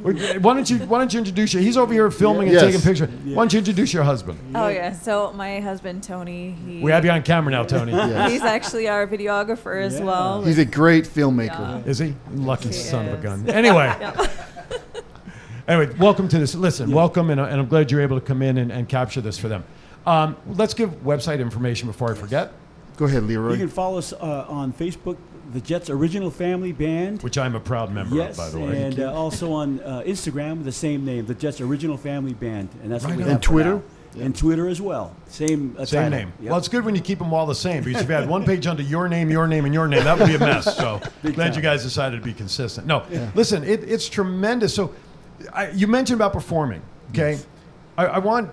Why don't you introduce you? He's over here filming and Yes. taking pictures. Why don't you introduce your husband? Oh yeah. So my husband Tony, We have you on camera now, Tony. Yes. he's actually our videographer as well. He's a great filmmaker. Is he? Lucky He son of a is. gun. Anyway. Anyway, welcome to this. Listen, welcome, and I'm glad you're able to come in and capture this for them. Let's give website information before I forget. Go ahead, Leroy. You can follow us on Facebook, the Jets Original Family Band. Which I'm a proud member Yes, of, by the way. and also on Instagram with the same name, the Jets Original Family Band, and that's what we Right have on. for Twitter? now. And Twitter as well. Same Same title. name. Yep. Well, it's good when you keep them all the same. Because if you had one page under your name, and your name, that would be a mess. So Big glad time. you guys decided to be consistent. No, listen, it's tremendous. So you mentioned about performing, okay? Yes. I want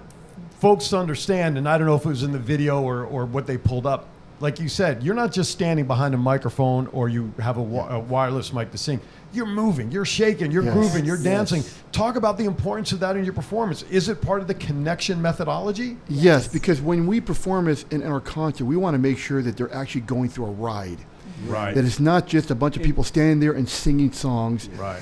folks to understand, and I don't know if it was in the video or what they pulled up. Like you said, you're not just standing behind a microphone or you have a wireless mic to sing. You're moving, you're shaking, you're Yes. grooving, you're dancing. Yes. Talk about the importance of that in your performance. Is it part of the connection methodology? Yes, because when we perform this in our concert, we want to make sure that they're actually going through a ride. Right. That it's not just a bunch of people standing there and singing songs. Right.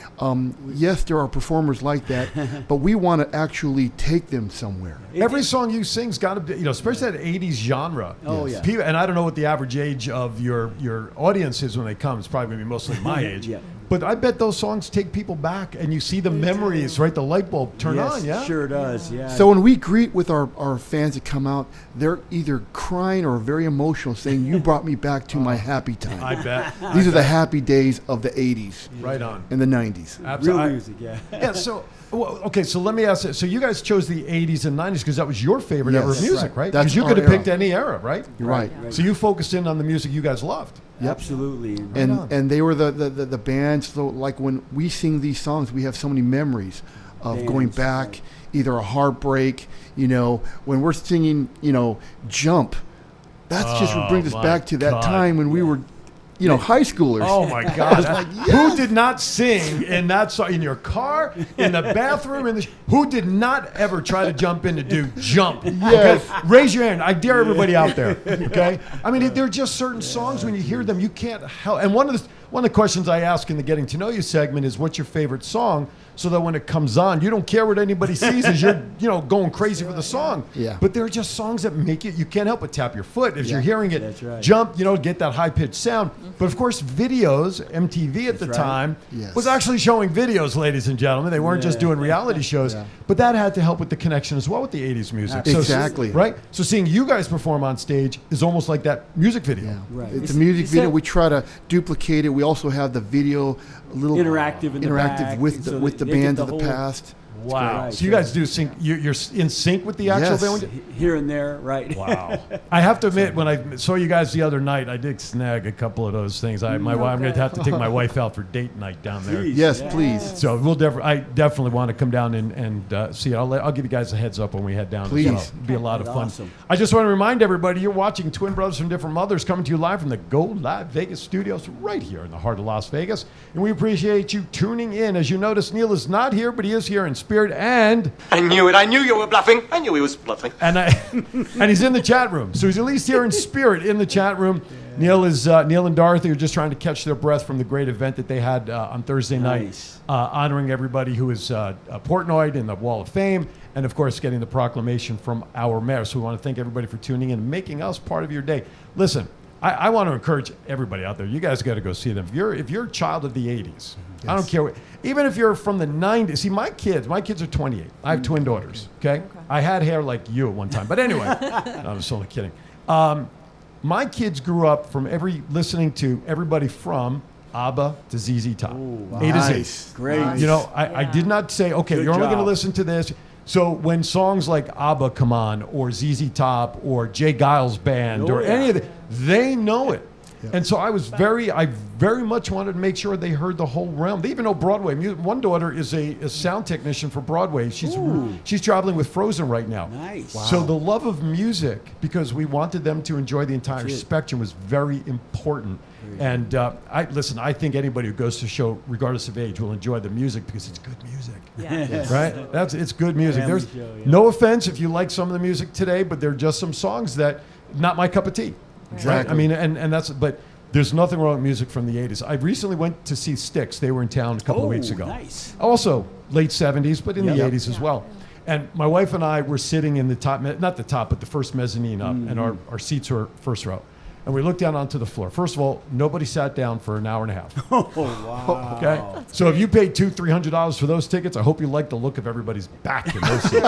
Yes, there are performers like that, but we want to actually take them somewhere. Every song you sing's got to be, especially that 80s genre. Oh, yeah. People, and I don't know what the average age of your audience is when they come. It's probably going to be mostly my age. Yeah. But I bet those songs take people back and you see the memories, right? The light bulb turn Yes, on, yeah? sure does. Yeah. So when we greet with our fans that come out, they're either crying or very emotional, saying, "You brought me back to my happy time." I bet. These are the happy days of the 80s Right on. and the 90s. real Absolutely. music, yeah. Yeah, so, okay, so let me ask you. So you guys chose the 80s and 90s because that was your favorite Yes. ever of That's music, right. right? That's Because you our could have era. picked any era, right? You're right. So you focused in on the music you guys loved. Absolutely. And they were the bands. So like when we sing these songs, we have so many memories of going Dance, back, right. either a heartbreak. When we're singing, "Jump," that's just what brings us my back to that God. time when we were, high schoolers. Oh my God! like, Who did not sing in that song in your car, in the bathroom, who did not ever try to jump in to do jump? Yes. Okay? Raise your hand. I dare everybody out there. Okay. I mean, there are just certain songs when you hear them, you can't help. And one of the questions I ask in the Getting to Know You segment is, "What's your favorite song?" So that when it comes on, you don't care what anybody sees as you're, going crazy for the song. Yeah. But there are just songs that make you can't help but tap your foot as you're hearing it That's right. jump, get that high pitched sound. But of course, videos, MTV at the That's right. time, Yes. was actually showing videos, ladies and gentlemen. They weren't just Yeah. doing reality shows. Yeah. But that had to help with the connection as well with the 80s music. So- Exactly. right? So seeing you guys perform on stage is almost like that music video. Yeah. Right. It's Is- a music is video. that- We try to duplicate it. We also have the video, a little Interactive in the back, with so the they get bands the of the whole- past. Wow. Right, So you right. guys do sync, you're in sync with the actual Yes. video? Here and there, right? Wow. I have to admit, when I saw you guys the other night, I did snag a couple of those things. I'm going to have to take my wife out for date night down there. Please. Yes, Yeah. please. So I definitely want to come down and see it. I'll give you guys a heads up when we head down. Please. As well. It'll be a lot of fun. Awesome. I just want to remind everybody you're watching Twin Brothers from Different Mothers coming to you live from the Go Live Vegas studios right here in the heart of Las Vegas. And we appreciate you tuning in. As you notice, Neil is not here, but he is here in spirit and I knew it. I knew you were bluffing. I knew he was bluffing. and he's in the chat room. So he's at least here in spirit in the chat room. Neil and Dorothy are just trying to catch their breath from the great event that they had on Thursday Nice. night, honoring everybody who is Portnoy in the Wall of Fame, and of course getting the proclamation from our mayor. So we want to thank everybody for tuning in and making us part of your day. Listen, I want to encourage everybody out there. You guys got to go see them. If you're a child of the 80s, I don't care. Even if you're from the 90s. See, my kids are 28. I have twin daughters, okay? I had hair like you at one time. But anyway, I was only kidding. My kids grew up listening to everybody from ABBA to ZZ Top. A to Z. Nice. Great. Nice. I did not say, okay, Good you're only going to job. listen to this. So when songs like ABBA come on, or ZZ Top, or Jay Giles Band, or any of it, they know it. And so I very much wanted to make sure they heard the whole realm. They even know Broadway. One daughter is a sound technician for Broadway. She's traveling with Frozen right now. Nice. So the love of music, because we wanted them to enjoy the entire spectrum, was very important. And I think anybody who goes to a show, regardless of age, will enjoy the music because it's good music. Yeah. Right? It's good music. Family There's show, yeah. no offense if you like some of the music today, but there are just some songs that not my cup of tea. Right? Exactly. I mean, and that's, but there's nothing wrong with music from the 80s. I recently went to see Styx. They were in town a couple of weeks ago. Nice. Also late 70s, but in the Yep. 80s as well. And my wife and I were sitting in the top, not the top, but the first mezzanine up, and our seats were first row. And we looked down onto the floor. First of all, nobody sat down for an hour and a half. Oh, wow. Okay, so if you paid $200-300 for those tickets, I hope you like the look of everybody's back in those seats.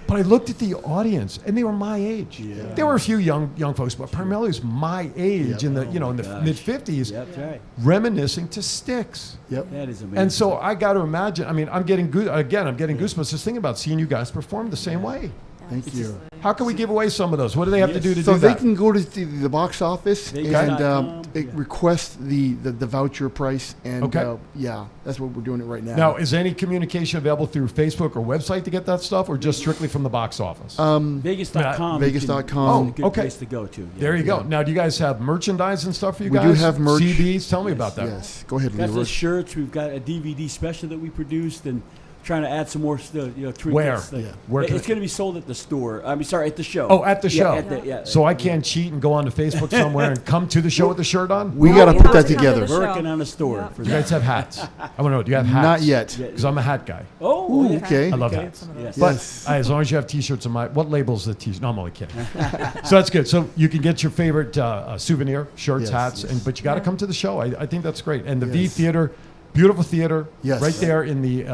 But I looked at the audience, and they were my age. There were a few young folks, but primarily it was my age in the mid 50s, That's right. reminiscing to Styx. Yep. That is amazing. And so I got to imagine. I mean, I'm getting goosebumps just thinking about seeing you guys perform the same way. Thank you. How can we give away some of those? What do they have to do to So do they that? can go to the box office Vegas.com. and request the voucher price. And Okay. that's what we're doing it right now. Now, is any communication available through Facebook or website to get that stuff, or just strictly from the box office? Vegas.com. Vegas.com. A good okay. place to go to. Yeah. There you go. Now, do you guys have merchandise and stuff for you We guys? do have merch. CDs? Tell me about that. Yes. Go ahead, We've got the Leroy. shirts. We've got a DVD special that we produced, and trying to add some more trinkets. Where? Where It's can going to be sold at the store. I mean, sorry, at the show. Oh, at the show. Yeah, So I can't cheat and go onto Facebook somewhere and come to the show with the shirt on? We No, got to you put have that to come to together. the show. Working on a store Yeah. for You that. guys have hats. I want to know, do you have hats? Not yet. Because I'm a hat guy. Oh, Ooh, okay. I love okay. hats. Yes. But Yes. as long as you have T-shirts, what label's the T-shirt? No, I'm only kidding. So that's good. So you can get your favorite souvenir, shirts, Yes, hats, yes. but you got to come to the show. I think that's great. And the V Yes. Theater, beautiful theater, Yes. right there in the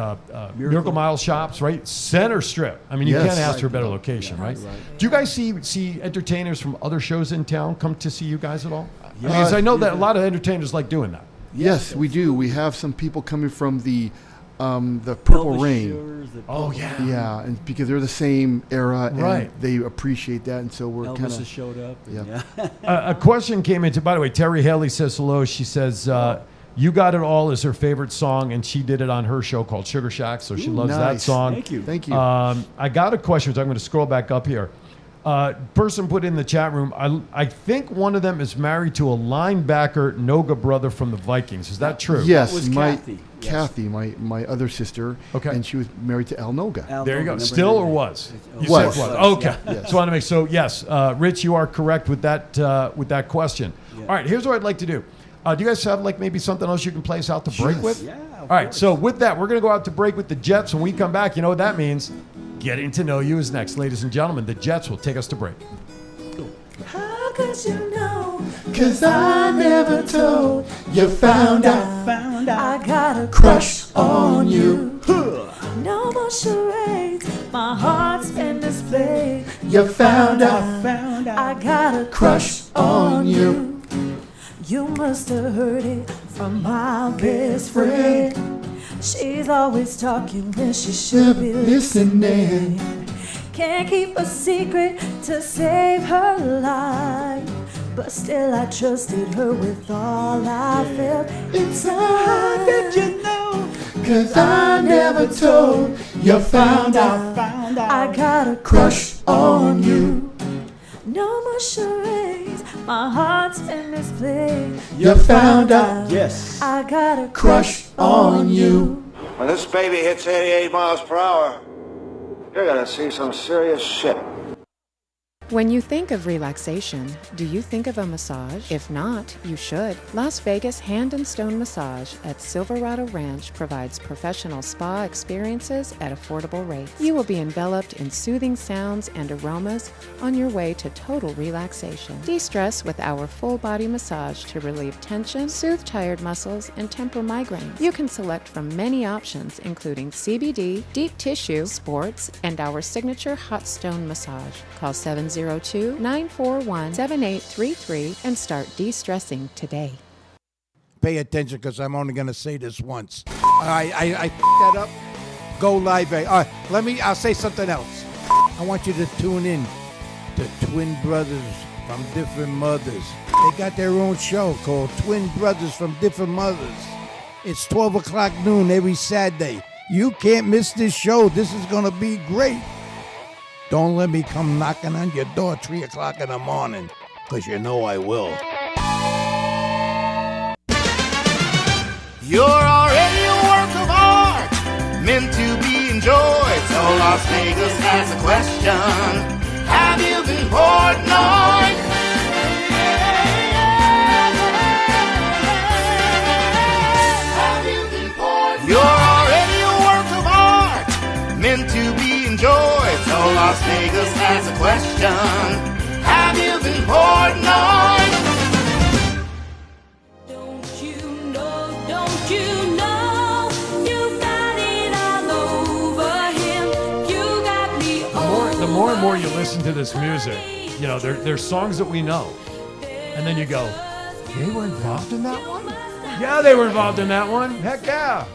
Miracle Mile shops, right center strip. I mean, you Yes. can't ask for a better location, right? Do you guys see entertainers from other shows in town come to see you guys at all? I mean, 'cause I know that a lot of entertainers like doing that. Yes, we do. We have some people coming from the Purple Elvis Rain. Shores, the Oh yeah. Yeah, and because they're the same era, and Right. they appreciate that, and so we're Elvis kind has of. showed up. and Yeah. A question came into. By the way, Terry Haley says hello. She says. You Got It All is her favorite song, and she did it on her show called Sugar Shack, so she Ooh, loves that nice. song. Thank you. Thank you. I got a question, so I'm going to scroll back up here. Person put in the chat room, I think one of them is married to a linebacker, Noga brother from the Vikings. Is that true? Yes, That was my Kathy. Yes. Kathy, my other sister. Okay. And she was married to Al Noga. Al There you go. Noga, Still remember or him? was? You Was. said was. Was, Okay. yeah. Yes. So I want to make yes, Rich, you are correct with that question. Yeah. All right, here's what I'd like to do. Do you guys have maybe something else you can play us out to break Yes. with? Yeah, of All right, course. so with that, we're going to go out to break with the Jets. When we come back, you know what that means. Getting to Know You is next. Ladies and gentlemen, the Jets will take us to break. How could you know? 'Cause I never told you found out I got a crush on you. no more charades. My heart's been displayed. You found out I got a crush on you. You must have heard it from my best friend. She's always talking when she should be listening. Can't keep a secret to save her life, but still I trusted her with all I felt inside. How did you know? 'Cause I never told you found out I got a crush on you. no more charades. My heart's been displayed. You found out Yes. I got a crush on you. When this baby hits 88 miles per hour, you're gonna see some serious shit. When you think of relaxation, do you think of a massage? If not, you should. Las Vegas Hand and Stone Massage at Silverado Ranch provides professional spa experiences at affordable rates. You will be enveloped in soothing sounds and aromas on your way to total relaxation. De-stress with our full body massage to relieve tension, soothe tired muscles, and temper migraines. You can select from many options including CBD, deep tissue, sports, and our signature hot stone massage. Call 702-941-7833 and start de-stressing today. Pay attention because I'm only going to say this once. I that up. Go live. I'll say something else. I want you to tune in to Twin Brothers from Different Mothers. They got their own show called Twin Brothers from Different Mothers. It's 12 o'clock noon every Saturday. You can't miss this show. This is going to be great. Don't let me come knocking on your door 3 o'clock in the morning, because you know I will. You're already a work of art, meant to be enjoyed. So Las Vegas has a question. Have you been Portnoy? Las Vegas has a question. Have you been Portnoy? Don't you know, you got it all over him. You got me The more and more you listen to this music, you know, there's songs that we know. And then you go, they were involved in that one? Yeah, they were involved in that one. Heck yeah.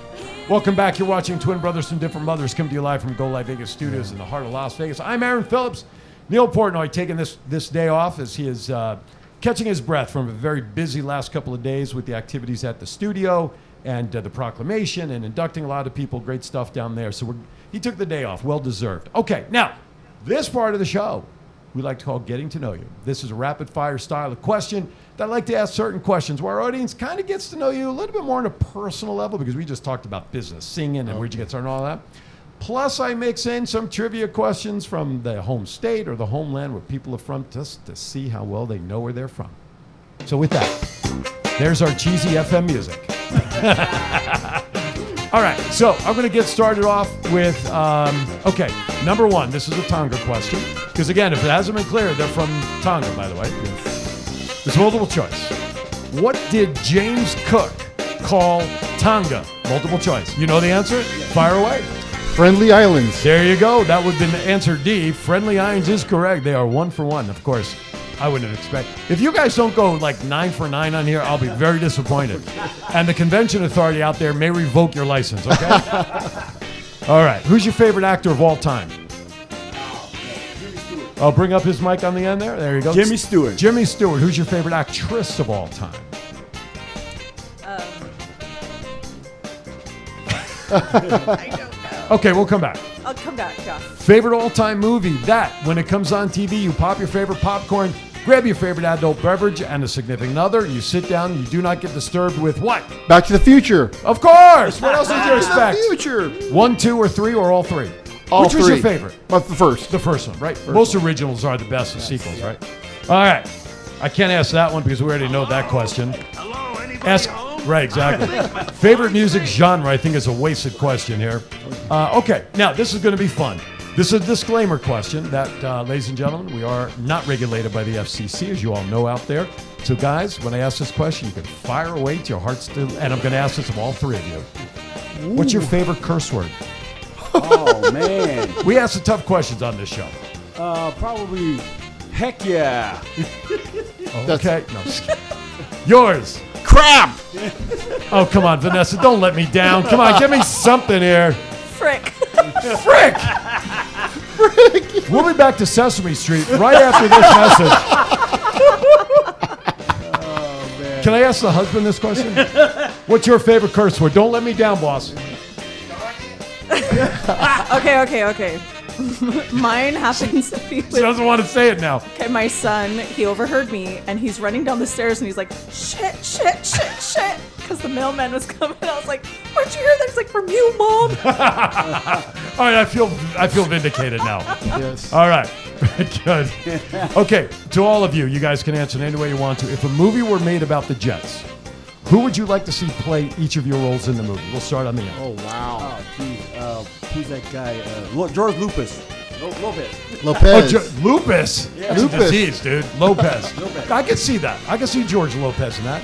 Welcome back. You're watching Twin Brothers from Different Mothers come to you live from Go Live Vegas Studios in the heart of Las Vegas. I'm Aaron Phillips. Neil Portnoy taking this day off as he is catching his breath from a very busy last couple of days with the activities at the studio and the proclamation and inducting a lot of people. Great stuff down there. So he took the day off. Well deserved. Okay, now, this part of the show we like to call Getting to Know You. This is a rapid fire style of question that I like to ask certain questions where our audience kind of gets to know you a little bit more on a personal level because we just talked about business, singing, and where'd you get started and all that. Plus, I mix in some trivia questions from the home state or the homeland where people are from just to see how well they know where they're from. So with that, there's our cheesy FM music. All right, so I'm going to get started off with, okay, number one, this is a Tonga question. Because again, if it hasn't been clear, they're from Tonga, by the way. It's multiple choice. What did James Cook call Tonga? Multiple choice. You know the answer? Fire away. Friendly Islands. There you go. That would have been answer D. Friendly Islands is correct. They are 1 for 1, of course. I wouldn't have expected. If you guys don't go like 9 for 9 on here, I'll be very disappointed. And the convention authority out there may revoke your license, okay? All right. Who's your favorite actor of all time? I'll bring up his mic on the end there. There you go. Jimmy Stewart. Jimmy Stewart. Who's your favorite actress of all time? I don't know. Okay, we'll come back. I'll come back, yeah. Favorite all-time movie that, when it comes on TV, you pop your favorite popcorn, grab your favorite adult beverage and a significant other, you sit down, and you do not get disturbed with what? Back to the Future. Of course! What else did you expect? Future. 1, 2, or 3, or all 3? All Which was your three. favorite? The first. The first one, right? Most originals are the best of sequels, right? All right. I can't ask that one because we already know that question. Ask, right, exactly. Favorite music genre, I think, is a wasted question here. Okay, now this is going to be fun. This is a disclaimer question that, ladies and gentlemen, we are not regulated by the FCC, as you all know out there. So, guys, when I ask this question, you can fire away to your heart's and I'm going to ask this of all 3 of you. What's your favorite curse word? Oh, man. We ask the tough questions on this show. Probably, heck yeah. Okay. No, just kidding. Yours. Crap. Oh, come on, Vanessa. Don't let me down. Come on, give me something here. Frick. Frick. Frick. We'll be back to Sesame Street right after this message. Oh, man. Can I ask the husband this question? What's your favorite curse word? Don't let me down, boss. Okay. Mine happens to be She with, doesn't want to say it now. okay, my son. He overheard me, and he's running down the stairs, and he's like, shit, because the mailman was coming. I was like, where'd you hear that? He's like, from you, Mom. All right, I feel vindicated now. Yes. All right, good. Okay, to all of you, you guys can answer in any way you want to. If a movie were made about the Jets, who would you like to see play each of your roles in the movie? We'll start on the end. Oh, wow. Oh, geez. Who's that guy? George Lopez. Lopez. Oh, Lupus? Yeah. That's Lupus. a disease, dude. Lopez. Lopez. I can see that. I can see George Lopez in that.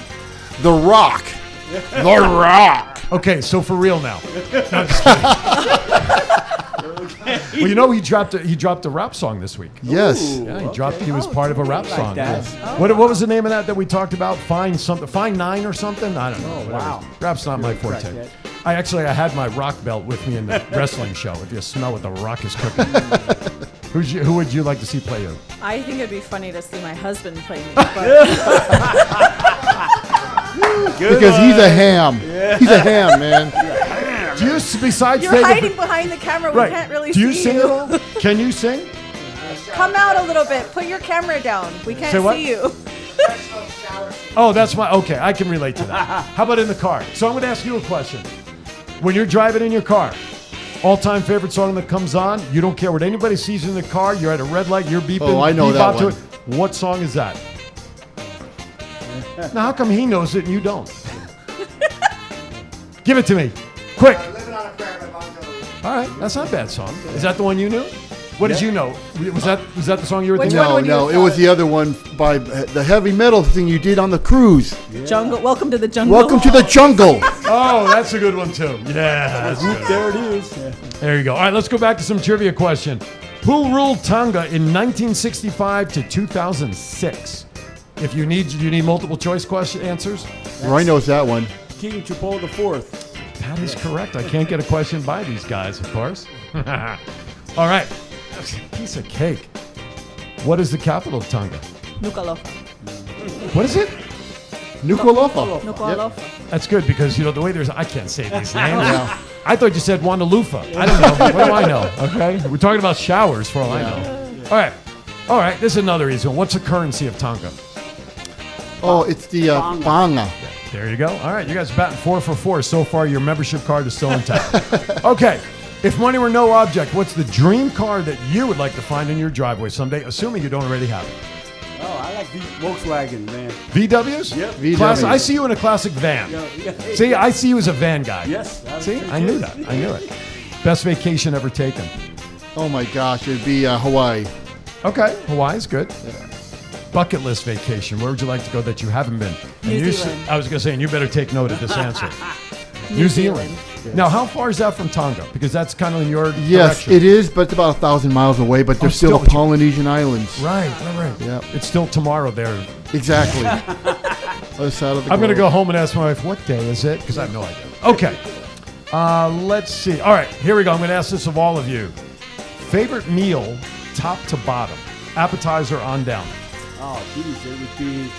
The Rock. The Rock. Okay, so for real now. No, I'm just kidding. Well, you know he dropped a rap song this week. Yes. Yeah, he was part of a rap song. that. Yeah. What was the name of that we talked about? Fine 9 or something? I don't know. Whatever. wow. Rap's not my Correct, forte. yeah. I had my rock belt with me in the wrestling show. If you smell what the Rock is cooking. Who would you like to see play you? I think it'd be funny to see my husband play me. Because he's a ham. He's a ham, man. Do you, besides You're hiding behind the camera. We can't really Do you see sing you. at all? Can you sing? Come out a little bit. Put your camera down. We can't Say what? see you. Oh, that's okay. I can relate to that. How about in the car? So I'm going to ask you a question. When you're driving in your car, all-time favorite song that comes on, you don't care what anybody sees in the car, you're at a red light, you're beeping. Oh, I know beep that out to one. it. What song is that? Now, how come he knows it and you don't? Give it to me. Quick. Living on a Prayer by Bon Jovi. All right, that's not a bad song. Is that the one you knew? What did you know? Was that the song you were thinking? No, it was the other one by the heavy metal thing you did on the cruise. Jungle. Welcome to the jungle. Welcome to the jungle. Oh, that's a good one too. Yeah, that's good. There it is. Yeah. There you go. All right, let's go back to some trivia question. Who ruled Tonga in 1965 to 2006? If you need multiple choice question answers. Roy knows that one. King Tripoli IV. That is correct. I can't get a question by these guys, of course. All right. Piece of cake. What is the capital of Tonga? Nuku'alofa. What is it? Nuku'alofa. Nuku'alofa. That's good because, you know, the way I can't say these names. Yeah. I thought you said Wandalufa. I don't know. What do I know? Okay. We're talking about showers for all I know. All right. All right. This is another easy one. What's the currency of Tonga? Oh, it's the banga. There you go. All right. You guys are batting 4 for 4. So far, your membership card is still intact. Okay. If money were no object, what's the dream car that you would like to find in your driveway someday, assuming you don't already have it? Oh, I like these Volkswagen, man. VWs? Yep. VWs. I see you in a classic van. Yeah. See, I see you as a van guy. Yes. See, I knew that. I knew it. Best vacation ever taken? Oh my gosh, it'd be Hawaii. Okay, Hawaii's good. Bucket list vacation. Where would you like to go that you haven't been? New Zealand. I was going to say, and you better take note of this answer. New Zealand. Now, how far is that from Tonga? Because that's kind of in your Yes, direction. it is, but it's about 1,000 miles away. But there's still the Polynesian Islands. Right. Yeah, It's still tomorrow there. exactly. Other side of the I'm going to go globe. home and ask my wife, what day is it? Because I have no idea. Okay. Let's see. All right, here we go. I'm going to ask this of all of you. Favorite meal, top to bottom? Appetizer on down. Oh, geez, it would be.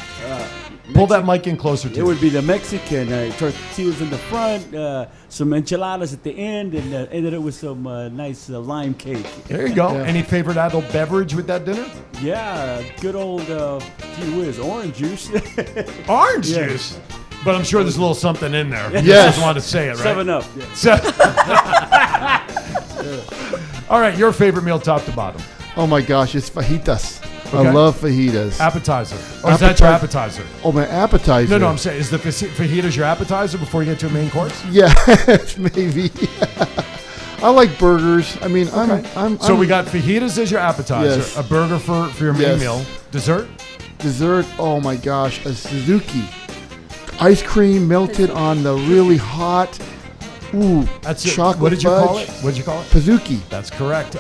Pull that mic in closer to It would be the Mexican tortillas in the front, some enchiladas at the end, and ended it with some nice lime cake. There you go. Yeah. Any favorite adult beverage with that dinner? Yeah, good old, gee whiz, orange juice. Orange Yeah. juice. But I'm sure there's a little something in there. You Yes. just want to say it, right? 7-Up. Yeah. All right, your favorite meal, top to bottom. Oh my gosh, it's fajitas. Okay. I love fajitas. Appetizer. Or is that your appetizer? Oh, my appetizer. No, I'm saying, is the fajitas your appetizer before you get to a main course? Yes, maybe. I like burgers. I mean, So we got fajitas as your appetizer, Yes. a burger for your main Yes. meal, dessert. dessert. Oh my gosh, a Suzuki. Ice cream melted on the really hot. Ooh, That's it. chocolate What did you call fudge. it? What did you call it? Pazuki. That's correct.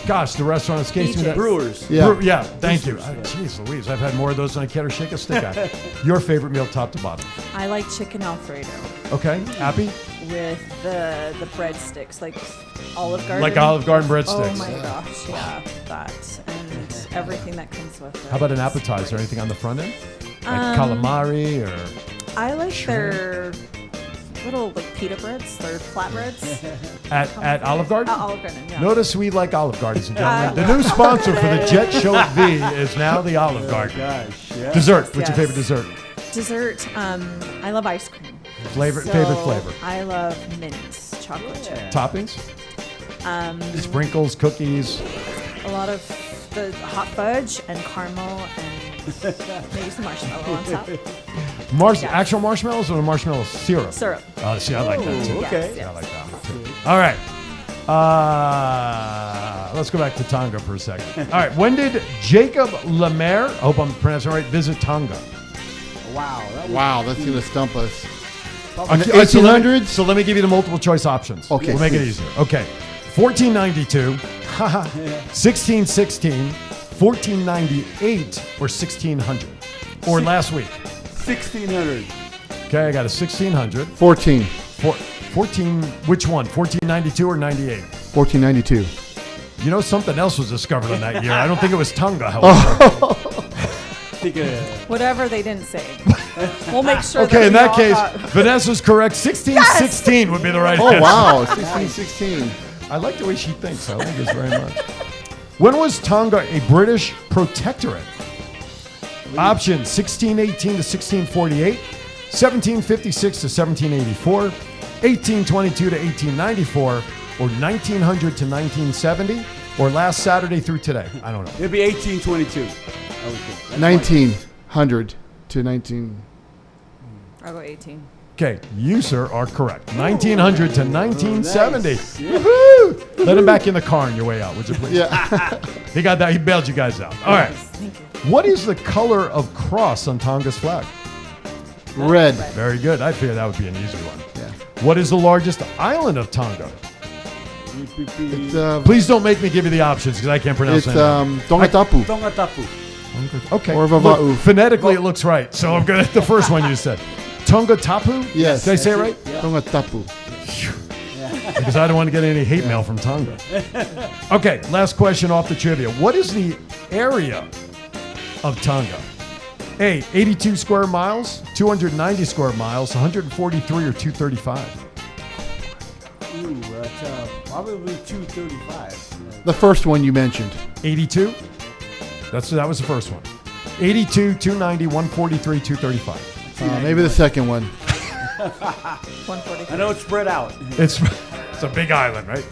Gosh, the restaurant escapes me. BJ's. Brewers. Yeah. Yeah, thank you. Jeez Louise, I've had more of those than I care to shake a stick at. Your favorite meal, top to bottom. I like chicken Alfredo Okay, happy? with the breadsticks, like Olive Garden. Like Olive Garden Oh breadsticks. my gosh, yeah, that and everything that comes with it. How about an appetizer? Anything on the front end? Like Um, calamari or... I like their little like pita breads, their flatbreads. At Olive Garden? Olive Garden, yeah. Notice we like Olive Garden, ladies and gentlemen. The new sponsor for the Jet Show V is now the Olive Garden. Gosh, yeah. Dessert. What's your Yes. favorite dessert? Dessert, I love ice cream. Favorite So flavor? I love mint chocolate chip. Toppings? Um, Sprinkles, cookies. a lot of the hot fudge and caramel and maybe some marshmallow on top. Actual marshmallows or marshmallow syrup? Syrup. Oh, see, I like that too. okay. Yeah, I like that one too. All right. Let's go back to Tonga for a second. All right. When did Jacob Lemaire, I hope I'm pronouncing it right, visit Tonga? Wow. That was Wow, that's gonna stump us. Okay, In the so let me- 1800s? So let me give you the multiple choice options. Okay, We'll make it please. easier. Okay. 1492, 1616, 1498, or 1600? Or last week? 1600. Okay, I got a 1600. 14. 14, which one? 1492 or 98? 1492. You know, something else was discovered in that year. I don't think it was Tonga, Oh. however. Whatever they didn't say. We'll make sure. Okay, in we that all case, got- Vanessa's correct. 1616 would be the right Oh answer. wow, 1616. I like the way she thinks. I like this very much. When was Tonga a British protectorate? Option 1618 to 1648, 1756 to 1784, 1822 to 1894, or 1900 to 1970, or last Saturday through today. I don't know. It'd be 1822. I would think. That's 1900 to 19. I'll go 18. Okay, you, sir, are correct. 1900 to 1970. nice. Yeah. Woohoo! Let him back in the car on your way out, would you please? Yeah. He got that. He bailed you guys out. All right. What is the color of cross on Tonga's flag? Red. Very good. I figured that would be an easy one. Yeah. What is the largest island of Tonga? It's, Please don't make me give you the options because I can't pronounce it's anything. Tongatapu. Tongatapu. Okay. Or Look, Vava'u. phonetically, it looks right. So I'm good at the first one you said. Tongatapu? Yes. Did I say it right? Tongatapu. Because I don't want to get any hate mail from Tonga. Okay, last question off the trivia. What is the area of Tonga? A, 82 square miles, 290 square miles, 143, or 235? Ooh, that's probably 235. The first one you mentioned. 82? That was the first one. 82, 290, 143, 235. Maybe the second one. 143. I know it's spread out. It's a big island, right?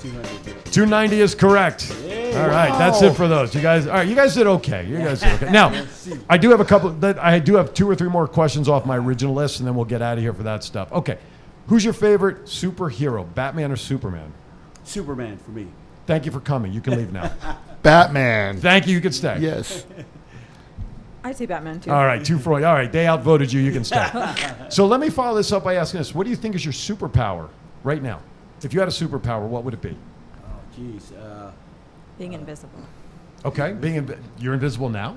290 is correct. All right, that's it for those. You guys, all right, you guys did okay. You guys did okay. Now, I do have a couple. I do have 2 or 3 more questions off my original list, and then we'll get out of here for that stuff. Okay, who's your favorite superhero, Batman or Superman? Superman for me. Thank you for coming. You can leave now. Batman. Thank you. You can stay. Yes. I'd say Batman too. All right, 2 for all right. They outvoted you. You can stay. So let me follow this up by asking this: what do you think is your superpower right now? If you had a superpower, what would it be? Oh, jeez. Being invisible. Okay, you're invisible now.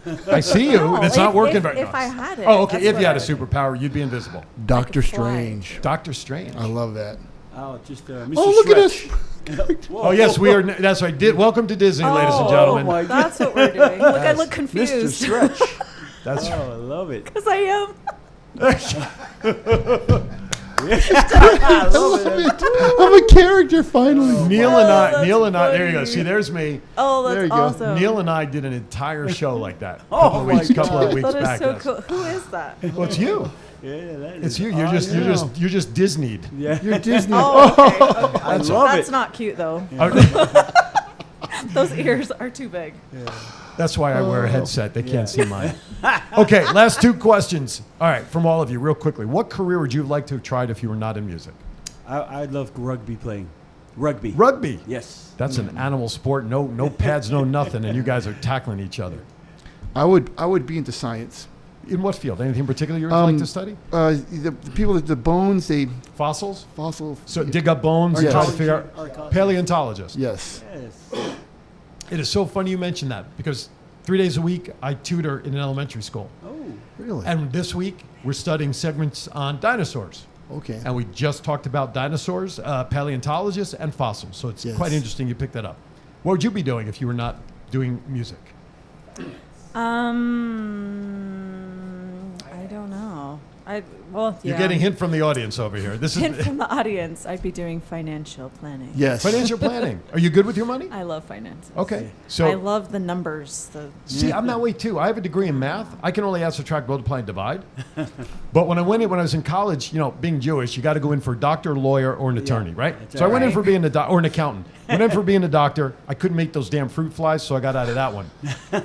Yeah. I see you. No, it's not working if, very if I had it. Oh, okay. that's If what you had I a would do. superpower, you'd be invisible. Doctor Strange. Doctor Strange. I love that. Oh, just Mr. Oh, look at Stretch. this. Oh, yes, we are. That's right. Welcome to Disney, ladies and gentlemen. Oh, my That's what we're doing. Look, I look confused. Mr. Stretch. That's I love it. Because I am. I love it. I'm a character finally. Neil and I. that's Neil and I. There you go. funny. See, there's me. Oh, There that's you go. awesome. Neil and I did an entire show like that. Oh, my Couple of God. weeks That back. is so yes. cool. Who is that? Well, it's you. Yeah, that It's is you. You're just Disneyed. Yeah. You're Disney. Oh, okay. okay. I love That's it. not cute though. Okay. Those ears are too big. That's why I wear a headset. They can't see mine. Okay, last 2 questions. All right, from all of you, real quickly. What career would you like to have tried if you were not in music? I'd love rugby playing. Rugby. Rugby. Yes. That's an animal sport. No pads, no nothing, and you guys are tackling each other. I would be into science. In what field? Anything in particular you'd like to study? The people, the bones, Fossils? fossil. So dig up bones and try to Yes. figure out. Archaeology. Paleontologist. Yes. Yes. It is so funny you mentioned that because 3 days a week I tutor in an elementary school. Oh. Really? And this week we're studying segments on dinosaurs. Okay. And we just talked about dinosaurs, paleontologists, and fossils. So it's Yes. quite interesting you picked that up. What would you be doing if you were not doing music? I don't know. You're getting hint from the audience over here. This Hint is from the audience. I'd be doing financial planning. Yes. financial planning. Are you good with your money? I love finances. Okay. So I love the numbers. see, I'm that way too. I have a degree in math. I can only add, subtract, multiply, and divide. But when I was in college, being Jewish, you got to go in for a doctor, lawyer, or an attorney, right? So I went in for being or an accountant. Went in for being a doctor. I couldn't make those damn fruit flies, so I got out of that one.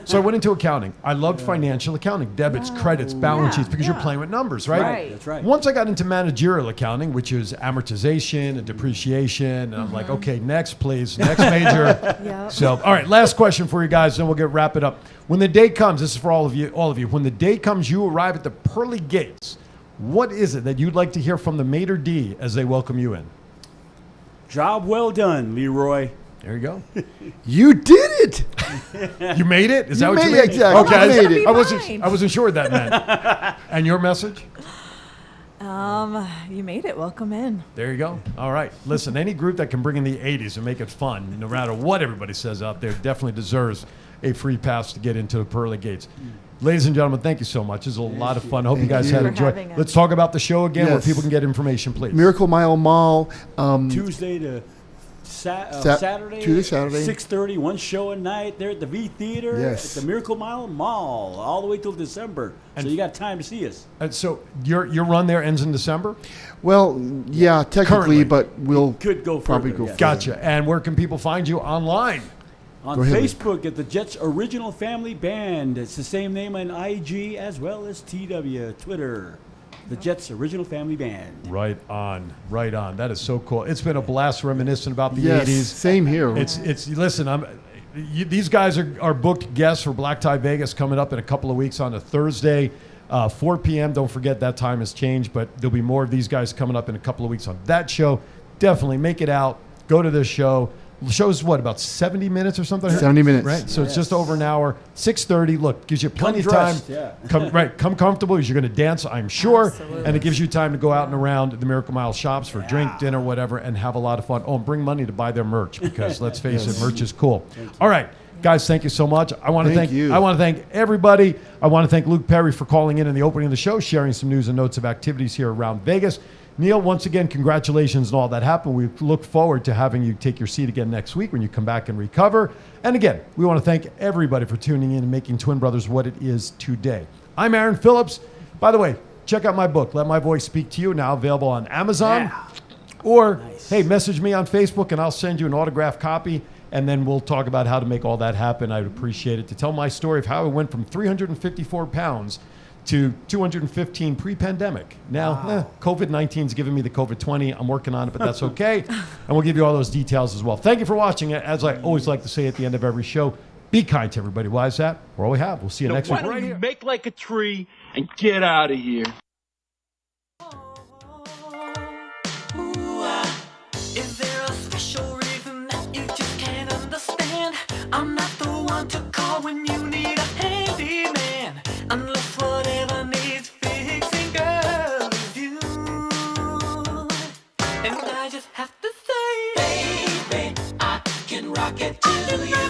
So I went into accounting. I loved financial accounting, debits, credits, balance sheets, because you're playing with numbers, right? Right. That's right. Once I got into managerial accounting, which is amortization and depreciation, and I'm like, okay, next, please, next major. Yep. So, all right, last question for you guys, then we'll wrap it up. When the day comes, this is for all of you. When the day comes, you arrive at the pearly gates. What is it that you'd like to hear from the maitre d' as they welcome you in? Job well done, Leroy. There you go. You did it. You made it? Is that You what you made mean? it, exactly. Okay, You made it. I wasn't sure what that meant. And your message? You made it. Welcome in. There you go. All right. Listen, any group that can bring in the 80s and make it fun, no matter what everybody says out there, definitely deserves a free pass to get into the pearly gates. Ladies and gentlemen, thank you so much. It was a lot of fun. I hope you guys had for enjoyed. having us. Let's talk about the show again, where Yes. people can get information, please. Miracle Mile Mall. Tuesday to Saturday. Tuesday, Saturday. 6:30, one show a night there at the V Theater Yes. at the Miracle Mile Mall, all the way till December. So you got time to see us. And so your run there ends in December? Well, yeah, technically, Currently. but we'll Could go probably further, go yes. further. Gotcha. And where can people find you online? On Go ahead. Facebook at the Jets Original Family Band. It's the same name on IG as well as TW, Twitter. the Jets' original family band. Right on, right on. That is so cool. It's been a blast reminiscing about the Yes, 80s. same here. It's listen, these guys are booked guests for Black Tie Vegas coming up in a couple of weeks on a Thursday, 4 p.m. Don't forget that time has changed, but there'll be more of these guys coming up in a couple of weeks on that show. Definitely make it out. Go to this show. The show's what, about 70 minutes or something? 70 minutes. Right? So it's just over an hour. 6:30. Look, gives you plenty of dressed, time. yeah. Come comfortable because you're going to dance, I'm sure. Absolutely. And it gives you time to go out and around the Miracle Mile shops for drink, dinner, whatever, and have a lot of fun. Oh, and bring money to buy their merch because let's face it, merch is cool. All right. Guys, thank you so much. I want to Thank you. I want to thank everybody. I want to thank Luke Perry for calling in the opening of the show, sharing some news and notes of activities here around Vegas. Neil, once again, congratulations on all that happened. We look forward to having you take your seat again next week when you come back and recover. And again, we want to thank everybody for tuning in and making Twin Brothers what it is today. I'm Aaron Phillips. By the way, check out my book, Let My Voice Speak to You, now available on Amazon. Or, hey, message me on Facebook and I'll send you an autographed copy. And then we'll talk about how to make all that happen. I'd appreciate it to tell my story of how I went from 354 pounds to 215 pre-pandemic. Now, COVID-19's giving me the COVID-20. I'm working on it, but that's okay. And we'll give you all those details as well. Thank you for watching. As I always like to say at the end of every show, be kind to everybody. Why is that? We're all we have. We'll see you next week. Why don't you make like a tree and get out of here? Is there a special reason that you just can't understand? I'm not the one to call when you need a handyman, unless whatever needs fixing, girl, is you. And I just have to say, baby, I can rock it to you.